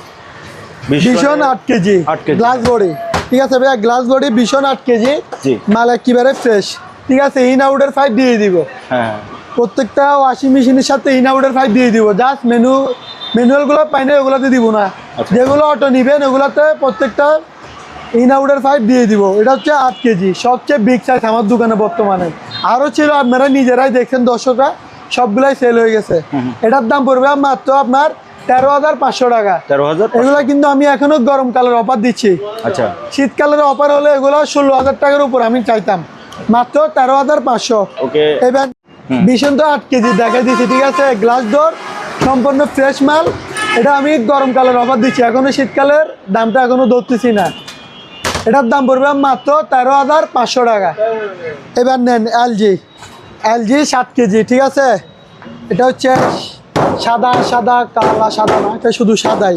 8 কেজি গ্লাস বডি, ঠিক আছে ভাইয়া। গ্লাস বডি ভীষণ 8 কেজি, জি, মাল একেবারে ফ্রেশ, ঠিক আছে। ইন আউটের ফাইভ দিয়ে দিব, হ্যাঁ, প্রত্যেকটা ওয়াশিং মেশিনের সাথে ইন আউটের ফাইভ দিয়ে দিব। জাস্ট ম্যানুয়ালগুলো পাই না, ওগুলোতে দিব না। যেগুলো অটো নিবেন ওগুলোতে প্রত্যেকটা ইন আউটের ফাইভ দিয়ে দিব। এটা হচ্ছে 8 কেজি, সবচেয়ে বিগ সাইজ আমার দোকানে বর্তমানে। আরও ছিল, আপনারা নিজেরাই দেখছেন, দর্শকরা সবগুলাই সেল হয়ে গেছে। এটার দাম পড়বে মাত্র আপনার 13,500 টাকা। 13,000। এগুলো কিন্তু আমি এখনো গরমকালের অফার দিচ্ছি। আচ্ছা, শীতকালের অফার হলে এগুলো 16,000 টাকার উপর আমি চাইতাম, মাত্র 13,500। ওকে, এবার ভীষণ তো 8 কেজি দেখাই দিচ্ছি, ঠিক আছে। গ্লাস ডোর সম্পূর্ণ ফ্রেশ মাল, এটা আমি গরমকালের অফার দিচ্ছি, এখনো শীতকালের দামটা এখনো ধরতেছি না। এটার দাম পড়বে মাত্র 13,500 টাকা। এবার নেন এলজি 7 কেজি, ঠিক আছে। এটা হচ্ছে সাদা কালা, সাদা না, এটা শুধু সাদাই।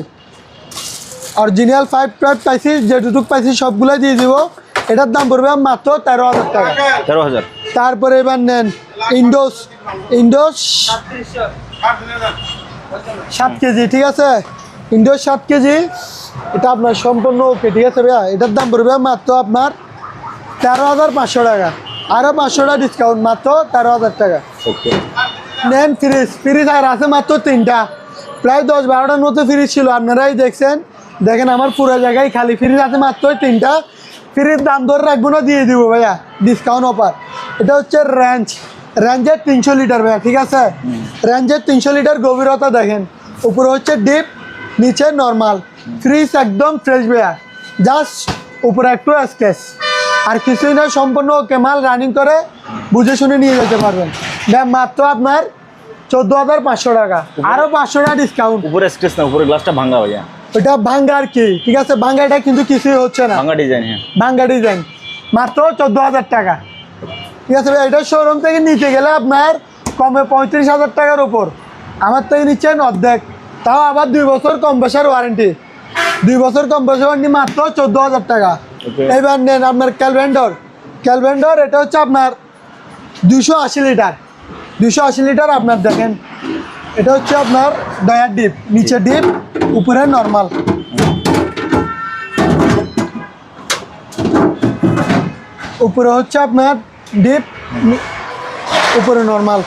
অরিজিনাল 5 পাইছি, যেটুকু পাইছি সবগুলোই দিয়ে দিব। এটার দাম পড়বে মাত্র 13,000 টাকা। 13,000। তারপরে এবার নেন ইন্ডোস 7 কেজি, ঠিক আছে। ইন্ডোস 7 কেজি, এটা আপনার সম্পূর্ণ ওকে, ঠিক আছে ভাইয়া। এটার দাম পড়বে মাত্র আপনার 13,500 টাকা। আরও 500 টাকা ডিসকাউন্ট, মাত্র 13,000 টাকা। ওকে, নেন ফ্রিজ আর আছে মাত্র 3টা, প্রায় 10-12টার মতো ফ্রিজ ছিল, আপনারাই দেখছেন। দেখেন আমার পুরো জায়গায় খালি, ফ্রিজ আছে মাত্র 3টা। ফ্রিজ দাম ধরে রাখবো না, দিয়ে দিব ভাইয়া, ডিসকাউন্ট অফার। এটা হচ্ছে রেঞ্জের 300 লিটার ভাইয়া, ঠিক আছে। রেঞ্জের 300 লিটার, গভীরতা দেখেন, উপরে হচ্ছে ডিপ, নিচে নর্মাল। ফ্রিজ একদম ফ্রেশ ভাইয়া, জাস্ট উপরে একটু স্কেচ, আর কিছুই না, সম্পূর্ণ ওকে মাল রানিং করে বুঝে শুনে নিয়ে যেতে পারবেন। মাত্র আপনার 14,500 টাকা, আরও 500 টাকা ডিসকাউন্ট। উপরে স্ক্র্যাচ না, উপরে গ্লাসটা ভাঙা ভাইয়া। ওইটা ভাঙ্গা আর কি, ঠিক আছে। ভাঙ্গাটা কিন্তু কিছুই হচ্ছে না, ভাঙা ডিজাইন, হ্যাঁ, ভাঙ্গা ডিজাইন, মাত্র 14,000 টাকা, ঠিক আছে ভাই। এটা শোরুম থেকে নিতে গেলে আপনার কমে 35,000 টাকার উপর, আমার থেকে নিচ্ছেন অর্ধেক, তাও আবার 2 বছর কম্প্রেসার ওয়ারেন্টি, 2 বছর কম্প্রেসার ওয়ারেন্টি, মাত্র 14,000 টাকা। এবার নেন আপনার ক্যালভেন্ডর, এটা হচ্ছে আপনার 280 লিটার, 280 লিটার। আপনার দেখেন, এটা হচ্ছে আপনার ডয়ার ডিপ, নিচে ডিপ, উপরে নর্মাল। উপরে হচ্ছে আপনার ডিপ, উপরে নর্মাল,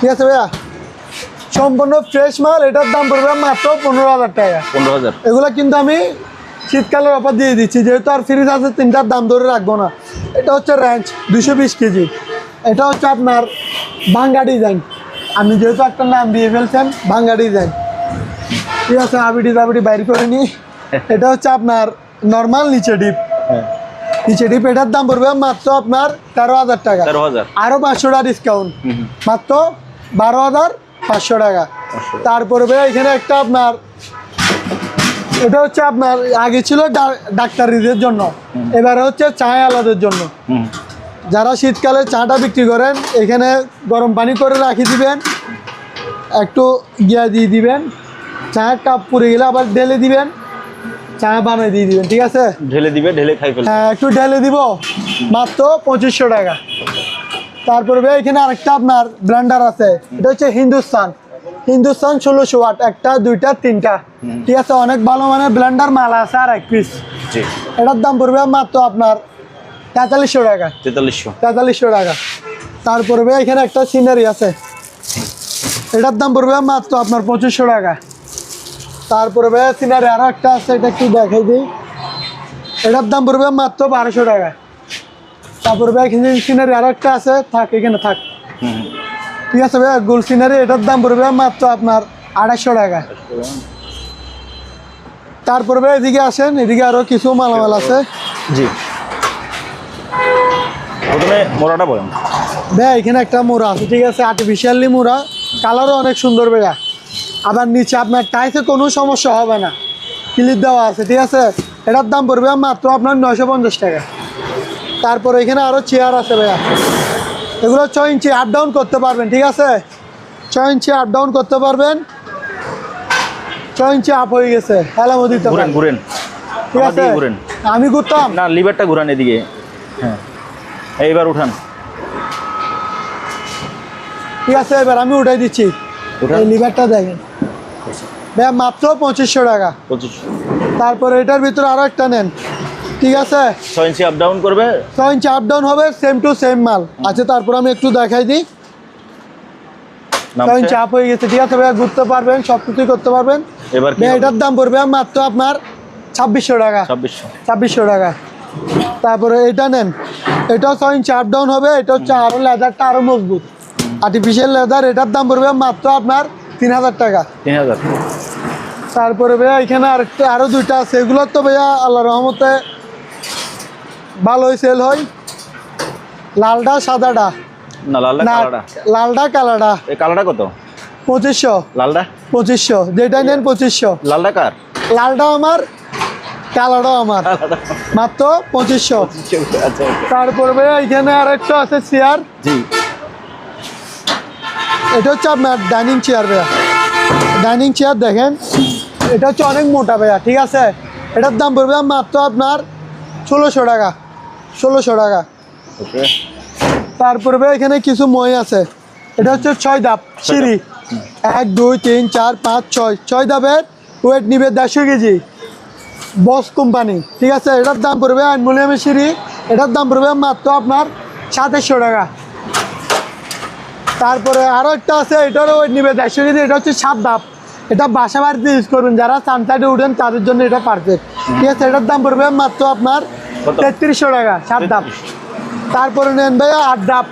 ঠিক আছে ভাইয়া, সম্পূর্ণ ফ্রেশ মাল, এটার দাম পড়বে মাত্র 15,000 টাকা। 15,000। এগুলো কিন্তু আমি শীতকালের অফার দিয়ে দিচ্ছি, যেহেতু আর ফ্রিজ আছে তিনটার দাম ধরে রাখবো না। এটা হচ্ছে র্যাঞ্চ 220 কেজি, এটা হচ্ছে আপনার ভাঙ্গা ডিজাইন, আপনি যেহেতু একটা নাম দিয়ে ফেলছেন ভাঙ্গা ডিজাইন, ঠিক আছে, আবিডি বাইর করে নি। এটা হচ্ছে আপনার নর্মাল নিচে ডিপ, হ্যাঁ, নিচে ডিপ, এটার দাম পড়বে মাত্র আপনার 13,000 টাকা। 13,000। আরও 500 টাকা ডিসকাউন্ট, মাত্র 12,500 টাকা। তারপরে ভাই এখানে একটা আপনার, এটা হচ্ছে আপনার আগে ছিল ডাক্তারিদের জন্য, এবারে হচ্ছে চায় আলাদের জন্য। যারা শীতকালে চাটা বিক্রি করেন, এখানে গরম পানি করে রাখি দিবেন, একটু গিয়া দিয়ে দিবেন, চায়ের কাপ পুড়ে গেলে আবার ঢেলে দিবেন, চা বানিয়ে দিয়ে দিবেন, ঠিক আছে, ঢেলে দিবে, ঢেলে খাই ফেলবে। হ্যাঁ একটু ঢেলে দিব, মাত্র 2500 টাকা। তারপরে ভাই এখানে আরেকটা আপনার ব্লেন্ডার আছে, এটা হচ্ছে হিন্দুস্তান 1600 ওয়াট, একটা দুইটা তিনটা, ঠিক আছে, অনেক ভালো মানের ব্লেন্ডার মাল আছে আর এক পিস। জি, এটার দাম পড়বে মাত্র আপনার 4300 টাকা। 4300 টাকা। তারপরে ভাই এখানে একটা সিনারি আছে, এটার দাম পড়বে মাত্র আপনার 2500 টাকা। তারপরে ভাই সিনারি আরও একটা আছে, এটা একটু দেখাই দিই, এটার দাম পড়বে মাত্র 1200 টাকা। তারপরে ভাই এখানে সিনারি আরও একটা আছে, থাক এখানে থাক, ঠিক আছে ভাই, গোল সিনারি, এটার দাম পড়বে মাত্র আপনার 2800 টাকা। তারপরে ভাই এদিকে আসেন, এদিকে আরও কিছু মালামাল আছে। জি, প্রথমে মোড়াটা বলেন ভাইয়া। এখানে একটা মোড়া আছে, ঠিক আছে, আর্টিফিশিয়ালি মোড়া, কালারও অনেক সুন্দর ভাইয়া, আবার নিচে আপনার টাইসে কোনো সমস্যা হবে না, ক্লিপ দেওয়া আছে, ঠিক আছে, এটার দাম পড়বে মাত্র আপনার 950 টাকা। তারপরে এখানে আরও চেয়ার আছে ভাইয়া, এগুলো 6 ইঞ্চি আপ ডাউন করতে পারবেন, ঠিক আছে, 6 ইঞ্চি আপ ডাউন করতে পারবেন, 6 ইঞ্চি আপ হয়ে গেছে, হেলামো দিতে ঘুরেন পারবেন, ঘুরেন ঠিক আছে, ঘুরেন, আমি ঘুরতাম না লিভারটা ঘুরান এদিকে, হ্যাঁ এইবার উঠান, ঠিক আছে, এবার আমি উঠাই দিচ্ছি, উঠান। এই লিভারটা দেখেন ভাইয়া, মাত্র 2500 টাকা। 2500। তারপরে এটার ভিতরে আরও একটা নেন, ঠিক আছে, 6 ইঞ্চি আপ ডাউন করবে, 6 ইঞ্চি আপ ডাউন হবে, সেম টু সেম মাল আচ্ছা। তারপর আমি একটু দেখাই দিই, 6 ইঞ্চি আপ হয়ে গেছে, ঠিক আছে ভাইয়া, ঘুরতে পারবেন, সব কিছুই করতে পারবেন। এবার কি এটার দাম পড়বে মাত্র আপনার 2600 টাকা। 2600 টাকা। তারপরে এটা নেন, এটাও 6 ইঞ্চি আপ ডাউন হবে, এটা হচ্ছে আরও লেদারটা আরও মজবুত, আর্টিফিশিয়াল লেদার, এটার দাম পড়বে মাত্র আপনার 3000 টাকা। 3000। তারপরে ভাইয়া এখানে আরও দুইটা আছে, এগুলোর তো ভাইয়া আল্লাহ রহমতে ভালোই সেল হয়, লালডা সাদাডা, না লালটা না কালারটা, লালডা কালাডা, এই কালারটা কত? 2500, লালটা 2500, যেটাই নেন 2500, লালটা কার? লালটাও আমার, কালারটাও আমার, মাত্র 2500। আচ্ছা, তারপরে ভাইয়া এখানে আরেকটা আছে চেয়ার, জি, এটা হচ্ছে আপনার ডাইনিং চেয়ার ভাইয়া, ডাইনিং চেয়ার দেখেন, এটা হচ্ছে অনেক মোটা ভাইয়া, ঠিক আছে, এটার দাম পড়বে মাত্র আপনার 1600 টাকা, 1600 টাকা। ওকে। তারপরে ভাই এখানে কিছু মই আছে, এটা হচ্ছে 6 ধাপ সিঁড়ি, 1 2 3 4 5 6, 6 ধাপের, ওয়েট নিবে 150 কেজি, বস কোম্পানি, ঠিক আছে, এটার দাম পড়বে অ্যালুমিনিয়ামের সিঁড়ি, এটার দাম পড়বে মাত্র আপনার 2700 টাকা। তারপরে আরও একটা আছে, এটারও ওয়েট নিবে 150 কেজি, এটা হচ্ছে 7 ধাপ, এটা বাসা বাড়িতে ইউজ করবেন, যারা সানসাইডে উঠেন তাদের জন্য এটা পারফেক্ট, ঠিক আছে, এটার দাম পড়বে মাত্র আপনার 3300 টাকা, 7 ধাপ। তারপরে নেন ভাইয়া 8 ধাপ,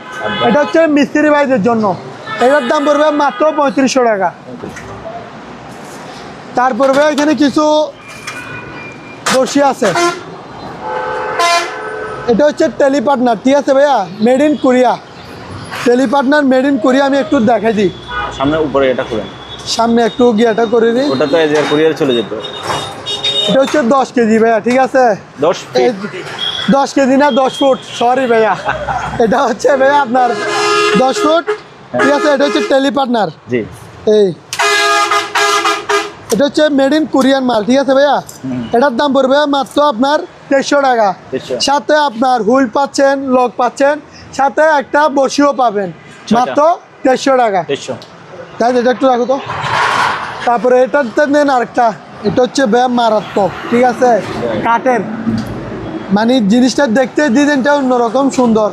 এটা হচ্ছে মিস্ত্রি ভাইদের জন্য, এটার দাম পড়বে মাত্র 3500 টাকা। তারপরে ভাইয়া এখানে কিছু বসি আছে, এটা হচ্ছে টেলিপার্টনার, ঠিক আছে ভাইয়া, made in Korea, telepartner made in Korea, আমি একটু দেখাই দিই, সামনে উপরে এটা খুলেন, সামনে একটু গিয়াটা করে দিই, ওটা তো এজিআর কুরিয়ার চলে যেত। এটা হচ্ছে 10 কেজি ভাইয়া, ঠিক আছে, 10 কেজি না 10 ফুট, সরি ভাইয়া, এটা হচ্ছে ভাইয়া আপনার 10 ফুট, ঠিক আছে, এটা হচ্ছে টেলিপার্টনার, জি, এই এটা হচ্ছে মেড ইন কোরিয়ান মাল, ঠিক আছে ভাইয়া, এটার দাম পড়বে মাত্র আপনার 2300 টাকা। 2300। সাথে আপনার হুইল পাচ্ছেন, লক পাচ্ছেন, সাথে একটা বসিও পাবেন, মাত্র 2300 টাকা। 2300। তাই এটা একটু রাখো তো। তারপরে এটাতে নেন আরেকটা, এটা হচ্ছে ব্যায়াম মারাত্মক, ঠিক আছে, কাঠের, মানে জিনিসটা দেখতে ডিজাইনটা অন্যরকম সুন্দর,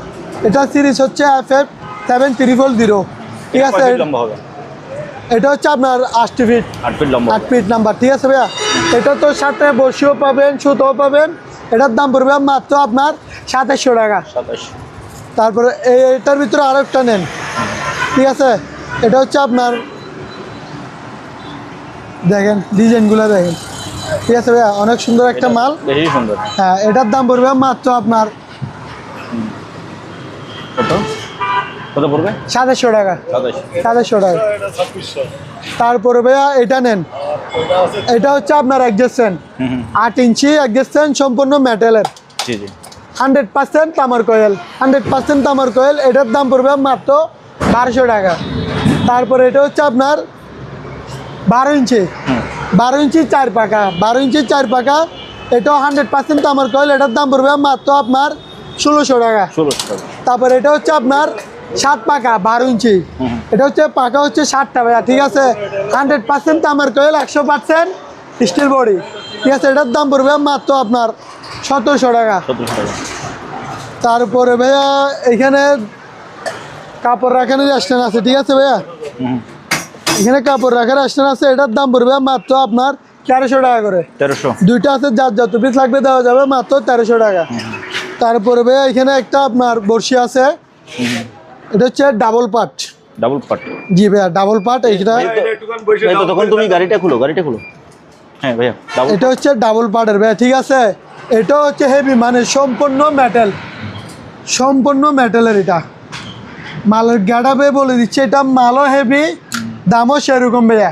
এটা সিরিজ হচ্ছে FF 7300, ঠিক আছে, কয় ফিট লম্বা হবে? এটা হচ্ছে আপনার 8 ফিট 8 ফিট লম্বা 8 ফিট নাম্বার, ঠিক আছে ভাইয়া। এটা তো সাথে বসিও পাবেন, সুতোও পাবেন। এটার দাম পড়বে মাত্র আপনার 2700 টাকা। 27। তারপরে এটার ভিতরে আরো একটা নেন, ঠিক আছে। এটা হচ্ছে আপনার, দেখেন ডিজাইনগুলো দেখেন, ঠিক আছে ভাইয়া, অনেক সুন্দর একটা মাল। বেশি সুন্দর। হ্যাঁ, এটার দাম পড়বে মাত্র আপনার কত কত পড়বে? 2700 টাকা। 2700 টাকা। তারপরে ভাইয়া এটা নেন, এটা হচ্ছে আপনার অ্যাডজাস্টেন্ট 8 ইঞ্চি অ্যাডজাস্টেন্ট, সম্পূর্ণ মেটালের, জি জি 100% তামার কয়েল, 100% তামার কয়েল। এটার দাম পড়বে মাত্র 1200 টাকা। তারপরে এটা হচ্ছে আপনার 12 ইঞ্চি, 12 ইঞ্চি 4 পাকা, 12 ইঞ্চি 4 পাকা। এটাও 100% তামার কয়েল। এটার দাম পড়বে মাত্র আপনার 1600 টাকা। 1600 টাকা। তারপরে এটা হচ্ছে আপনার 7 পাকা 12 ইঞ্চি, এটা হচ্ছে পাকা হচ্ছে 7টা ভাইয়া, ঠিক আছে। 100% তামার কয়েল, 100% স্টিল বডি, ঠিক আছে। এটার দাম পড়বে মাত্র আপনার 1700 টাকা। 1700 টাকা। তারপরে ভাইয়া এখানে কাপড় রাখার স্ট্যান্ড আছে, ঠিক আছে ভাইয়া, এখানে কাপড় রাখার স্ট্যান্ড আছে। এটার দাম পড়বে মাত্র আপনার 1300 টাকা করে। 1300। দুইটা আছে, যার যত পিস লাগবে দেওয়া যাবে, মাত্র 1300 টাকা। তারপরে ভাইয়া এখানে একটা আপনার বড়শি আছে, এটা হচ্ছে ডাবল পার্ট। Double part. জি ভাইয়া, ডাবল পার্ট। এইটা তো তখন তুমি গাড়িটা খুলো, গাড়িটা খুলো। হ্যাঁ ভাইয়া, ডাবল। এটা হচ্ছে ডাবল পার্টের ভাইয়া, ঠিক আছে। এটা হচ্ছে হেভি, মানে সম্পূর্ণ মেটাল, সম্পূর্ণ মেটালের। এটা মালের গাড়াবে বলে দিচ্ছে, এটা মালও হেভি, দামও সেরকম ভাইয়া।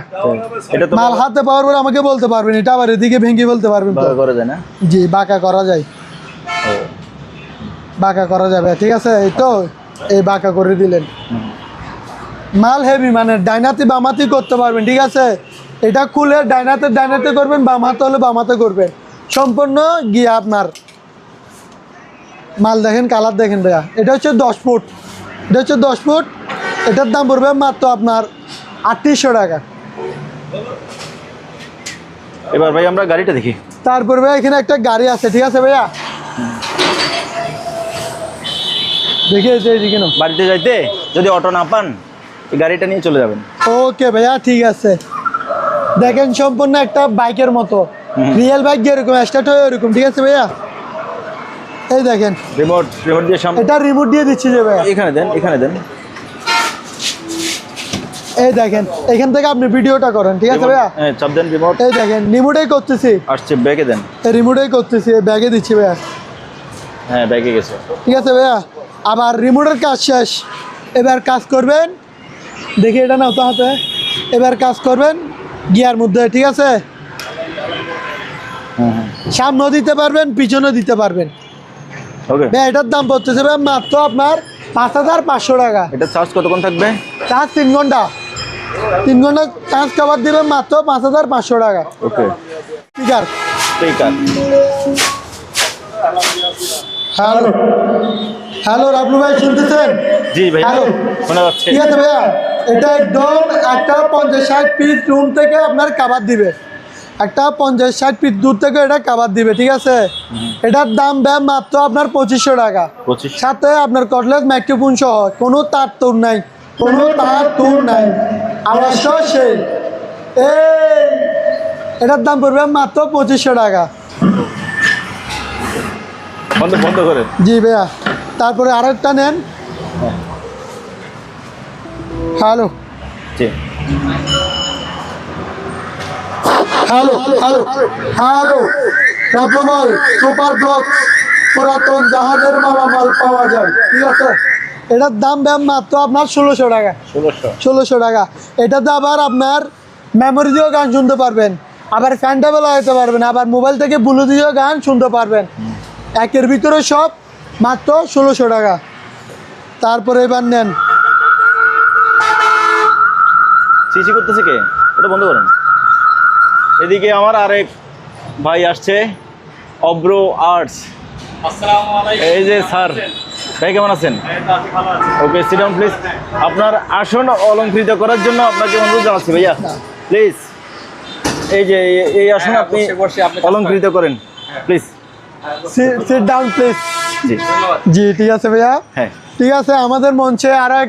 এটা তো মাল হাতে পাওয়ার পরে আমাকে বলতে পারবেন, এটা আবার এদিকে ভেঙে বলতে পারবেন তো। ভালো করে যায় না? জি, বাঁকা করা যায়, বাঁকা করা যাবে, ঠিক আছে। এই তো এই বাঁকা করে দিলেন। মাল হেভি, মানে ডাইনাতে বামাতে করতে পারবেন, ঠিক আছে। এটা খুলে ডাইনাতে ডাইনাতে করবেন, বাম হাতে হলে বাম হাতে করবেন, সম্পূর্ণ গিয়ে আপনার মাল দেখেন, কালার দেখেন ভাইয়া। এটা হচ্ছে 10 ফুট, এটা হচ্ছে 10 ফুট। এটার দাম পড়বে মাত্র আপনার 3800 টাকা। এবার ভাই আমরা গাড়িটা দেখি। তারপর ভাইয়া এখানে একটা গাড়ি আছে, ঠিক আছে ভাইয়া, দেখে এইদিকে না। বাড়িতে যাইতে যদি অটো না পান, এই গাড়িটা নিয়ে চলে যাবেন। ওকে ভাইয়া, ঠিক আছে। দেখেন সম্পূর্ণ একটা বাইকের মতো, রিয়েল বাইক যেরকম স্টার্ট হয় ওরকম, ঠিক আছে ভাইয়া। এই দেখেন রিমোট, রিমোট দিয়ে সামনে। এটা রিমোট দিয়ে দিচ্ছি যে ভাইয়া, এখানে দেন, এখানে দেন। এই দেখেন, এখান থেকে আপনি ভিডিওটা করেন, ঠিক আছে ভাইয়া। হ্যাঁ, চাপ দেন রিমোট। এই দেখেন রিমোটেই করতেছি, আসছে, ব্যাগে দেন। এই রিমোটেই করতেছি, এই ব্যাগে দিচ্ছি ভাইয়া, হ্যাঁ ব্যাগে গেছে। ঠিক আছে ভাইয়া। আবার রিমোটের কাজ শেষ, এবার কাজ করবেন, দেখি এটা নাও তো হাতে। এবার কাজ করবেন গিয়ার মধ্যে, ঠিক আছে। সামনেও দিতে পারবেন, পিছনেও দিতে পারবেন। ওকে ভাই এটার দাম পড়তেছে ভাই মাত্র আপনার 5500 টাকা। এটা চার্জ কতক্ষণ থাকবে? চার্জ 3 ঘন্টা, 3 ঘন্টা চার্জ কভার দিবেন মাত্র 5500 টাকা। ওকে স্পিকার, স্পিকার। হ্যালো হ্যালো রাবলু ভাই, শুনতেছেন? জি ভাই, হ্যালো, শোনা যাচ্ছে। ঠিক আছে ভাইয়া। এটা একদম একটা 50-60 পিস রুম থেকে আপনার কাভার দিবে, একটা 50-60 পিস দূর থেকে এটা কাভার দিবে, ঠিক আছে। এটার দাম ব্যয় মাত্র আপনার 2500 টাকা। 25। সাথে আপনার কটলেস মাইক্রোফোন সহ, কোনো তার তুর নাই, কোনো তার তুর নাই, আওয়াজ সহ সেই। এটার দাম পড়বে মাত্র 2500 টাকা। বন্ধ বন্ধ করে। জি ভাইয়া। তারপরে আরেকটা নেন। হ্যালো জি হ্যালো হ্যালো হ্যালো রাবলু ভাই, সুপার ব্লক পুরাতন জাহাজের মালামাল পাওয়া যায়, ঠিক আছে। এটার দাম ব্যাম মাত্র আপনার 1600 টাকা। 1600 টাকা। এটাতে আবার আপনার মেমোরি দিয়েও গান শুনতে পারবেন, আবার ফ্যানটাও লাগাতে পারবেন, আবার মোবাইল থেকে ব্লু দিয়েও গান শুনতে পারবেন। একের ভিতরে সব মাত্র 1600 টাকা। তারপরে এবার নেন, সিসি করতেছে কে? ওটা বন্ধ করেন। এদিকে আমার আরেক ভাই আসছে, অব্র আর্টস। এই যে স্যার, ভাই কেমন আছেন? ওকে, সিট ডাউন প্লিজ। আপনার আসন অলঙ্কৃত করার জন্য আপনাকে অনুরোধ জানাচ্ছি ভাইয়া, প্লিজ। এই যে এই আসন আপনি অলঙ্কৃত করেন, প্লিজ। Sit down please. জি জি ঠিক আছে ভাইয়া। হ্যাঁ, ঠিক আছে, আমাদের মঞ্চে আর এক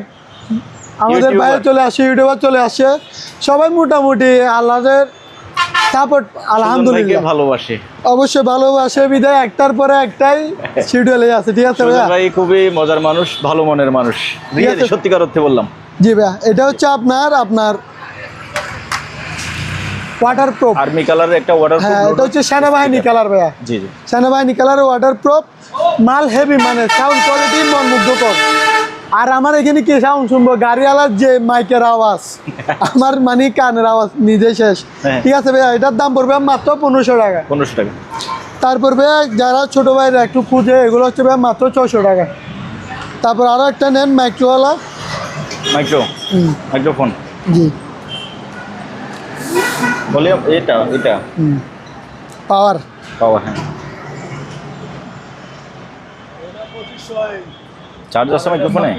আমাদের YouTuber। বাইরে চলে আসে, ইউটিউবার চলে আসে, সবাই মোটামুটি আল্লাহর সাপোর্ট আলহামদুলিল্লাহ ভালোবাসে। অবশ্যই ভালোবাসে বিদায় একটার পরে একটাই শিডিউলে আছে। ঠিক আছে সুজন ভাইয়া? ভাই খুবই মজার মানুষ, ভালো মনের মানুষ, রিয়েলি আছে। সত্যিকার অর্থে বললাম। জি ভাইয়া, এটা হচ্ছে আপনার ওয়াটার প্রুফ। আর্মি কালারের একটা ওয়াটার হ্যাঁ, এটা হচ্ছে সেনাবাহিনী কালার ভাইয়া, জি জি। সেনাবাহিনী কালার ওয়াটার প্রুফ, মাল হেভি, মানে সাউন্ড কোয়ালিটি মন মুগ্ধকর। আর আমার এখানে কি সাউন্ড শুনবো, গাড়িওয়ালার যে মাইকের আওয়াজ, আমার মানে কানের আওয়াজ নিজে শেষ। হ্যাঁ। ঠিক আছে ভাইয়া, এটার দাম পড়বে মাত্র 1500 টাকা। 1500 টাকা। তারপর ভাইয়া যারা ছোট ভাইরা একটু খুঁজে, এগুলো হচ্ছে ভাইয়া মাত্র 600 টাকা। তারপর আরো একটা নেন মাইক্রোওয়ালা। মাইক্রোফোন জি, ভলিউম, এটা পাওয়ার। পাওয়া, হ্যাঁ। চার্জ আছে মাইক্রোফোনে?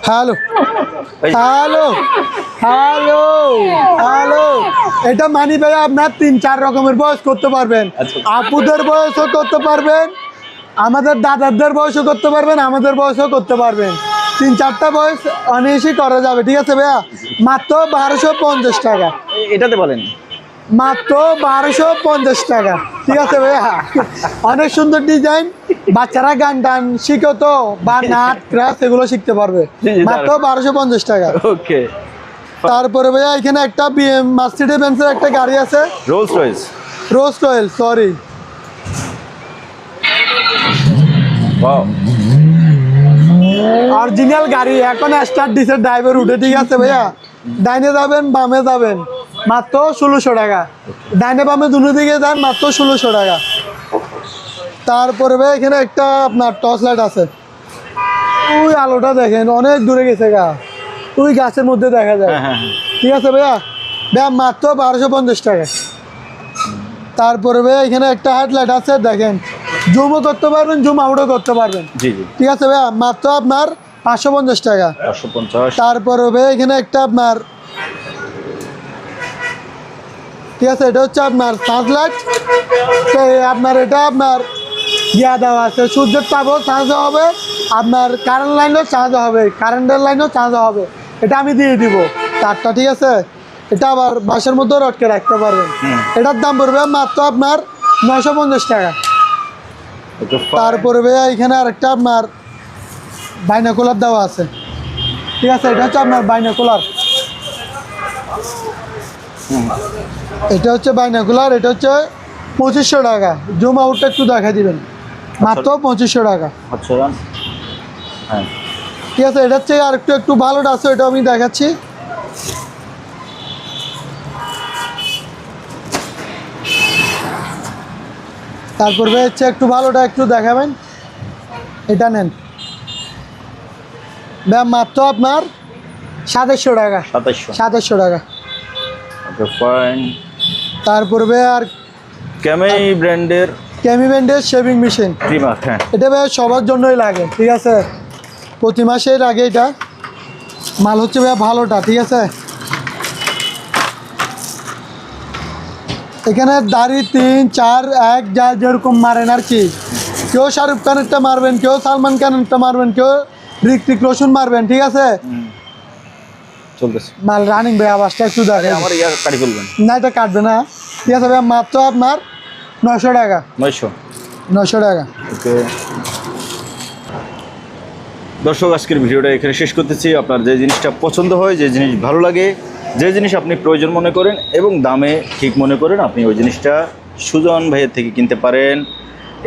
হ্যালো এই, হ্যালো হ্যালো হ্যালো, এটা মানি ভাইয়া আপনার 3-4 রকমের বয়স করতে পারবেন। আচ্ছা। আপুদের বয়সও করতে পারবেন, আমাদের দাদাদের বয়সও করতে পারবেন, আমাদের বয়সও করতে পারবেন। 3-4টা বয়স অনায়াসই করা যাবে। ঠিক আছে ভাইয়া, মাত্র 1250 টাকা। এটাতে বলেন। মাত্র 1250 টাকা। ঠিক আছে ভাইয়া, অনেক সুন্দর ডিজাইন, বাচ্চারা গান টান শিখো তো, বা নাচ ক্রাস এগুলো শিখতে পারবে। জি, জি, মাত্র 1250 টাকা। ওকে। তারপরে ভাইয়া এখানে একটা মার্সিডিজ বেঞ্জের একটা গাড়ি আছে, রোলস রয়েস। রোজ রয়েল, সরি, ওয়াও, অরিজিনাল গাড়ি, এখন স্টার্ট দিছে, ড্রাইভার উঠে। ঠিক আছে ভাইয়া, ডাইনে যাবেন বামে যাবেন মাত্র 1600 টাকা, ডাইনে বামে দুনো দিকে যান মাত্র 1600 টাকা। তারপরে ভাই এখানে একটা আপনার টর্চ লাইট আছে, ওই আলোটা দেখেন অনেক দূরে গেছে গা, ওই গাছের মধ্যে দেখা যায়। হ্যাঁ হ্যাঁ হ্যাঁ। ঠিক আছে ভাইয়া, ভাইয়া মাত্র 1250 টাকা। তারপরে ভাইয়া এখানে একটা হেডলাইট আছে, দেখেন জুমও করতে পারবেন, জুম আউটও করতে পারবেন। জি জি। ঠিক আছে ভাইয়া, মাত্র আপনার 550 টাকা। 550। তারপরে ভাইয়া এখানে একটা আপনার, ঠিক আছে, এটা হচ্ছে আপনার সার্চ লাইট, আপনার এটা আপনার ইয়া দেওয়া আছে, সূর্যের তাপও চার্জ হবে, আপনার কারেন্ট লাইনও চার্জ হবে, কারেন্টের লাইনও চার্জ হবে, এটা আমি দিয়ে দিব তারটা। ঠিক আছে, এটা আবার বাসের মধ্যেও রটকে রাখতে পারবেন। এটার দাম পড়বে মাত্র আপনার 950 টাকা। তারপরে ভাইয়া এখানে আরেকটা আপনার বাইনাকুলার দেওয়া আছে। ঠিক আছে, এটা হচ্ছে আপনার বাইনাকুলার, এটা হচ্ছে বাইনাকুলার, এটা হচ্ছে 2500 টাকা। জুম আউটটা একটু দেখা দিবেন, মাত্র 2500 টাকা। আচ্ছা, হ্যাঁ। ঠিক আছে, এটা হচ্ছে আর একটু ভালোটা আছে, এটা আমি দেখাচ্ছি। তারপর ভাই হচ্ছে একটু ভালোটা একটু দেখাবেন, এটা নেন ভাই, মাত্র আপনার 2700 টাকা। 2700 টাকা। Okay fine. তারপর ভাই আর ক্যামেই ব্র্যান্ডের ক্যামি ব্র্যান্ডের শেভিং মেশিন, ট্রিমার, হ্যাঁ। এটা ভাই সবার জন্যই লাগে। ঠিক আছে, প্রতি মাসের আগে এটা মাল হচ্ছে ভাই ভালোটা। ঠিক আছে, এখানে দাড়ি 3-4-1 যা যেরকম মারেন আর কি, কেউ শাহরুখ খানেরটা মারবেন, কেউ সালমান খানেরটা মারবেন, কেউ ঋত্বিক রোশন মারবেন। ঠিক আছে, চলতেছে। মাল রানিং ভাই, আওয়াজটা একটু দেখেন। আমার ইয়ার কাটি ফেলবেন না, এটা কাটবে না। ঠিক আছে ভাই, মাত্র আপনার 900 টাকা। 900 টাকা। ওকে দর্শক, আজকের ভিডিওটা এখানে শেষ করতেছি। আপনার যে জিনিসটা পছন্দ হয়, যে জিনিস ভালো লাগে, যে জিনিস আপনি প্রয়োজন মনে করেন এবং দামে ঠিক মনে করেন, আপনি ওই জিনিসটা সুজন ভাইয়ের থেকে কিনতে পারেন।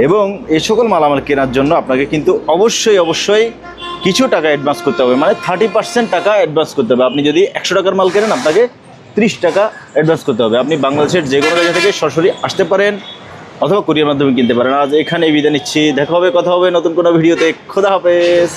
এবং এই সকল মালামাল কেনার জন্য আপনাকে কিন্তু অবশ্যই কিছু টাকা অ্যাডভান্স করতে হবে, মানে 30% টাকা অ্যাডভান্স করতে হবে। আপনি যদি 100 টাকার মাল কেনেন, আপনাকে 30 টাকা অ্যাডভান্স করতে হবে। আপনি বাংলাদেশের যে কোনো জায়গা থেকে সরাসরি আসতে পারেন অথবা কুরিয়ার মাধ্যমে কিনতে পারেন। আজ এখানেই বিদায় নিচ্ছি, দেখা হবে, কথা হবে নতুন কোনো ভিডিওতে। খোদা হাফেজ।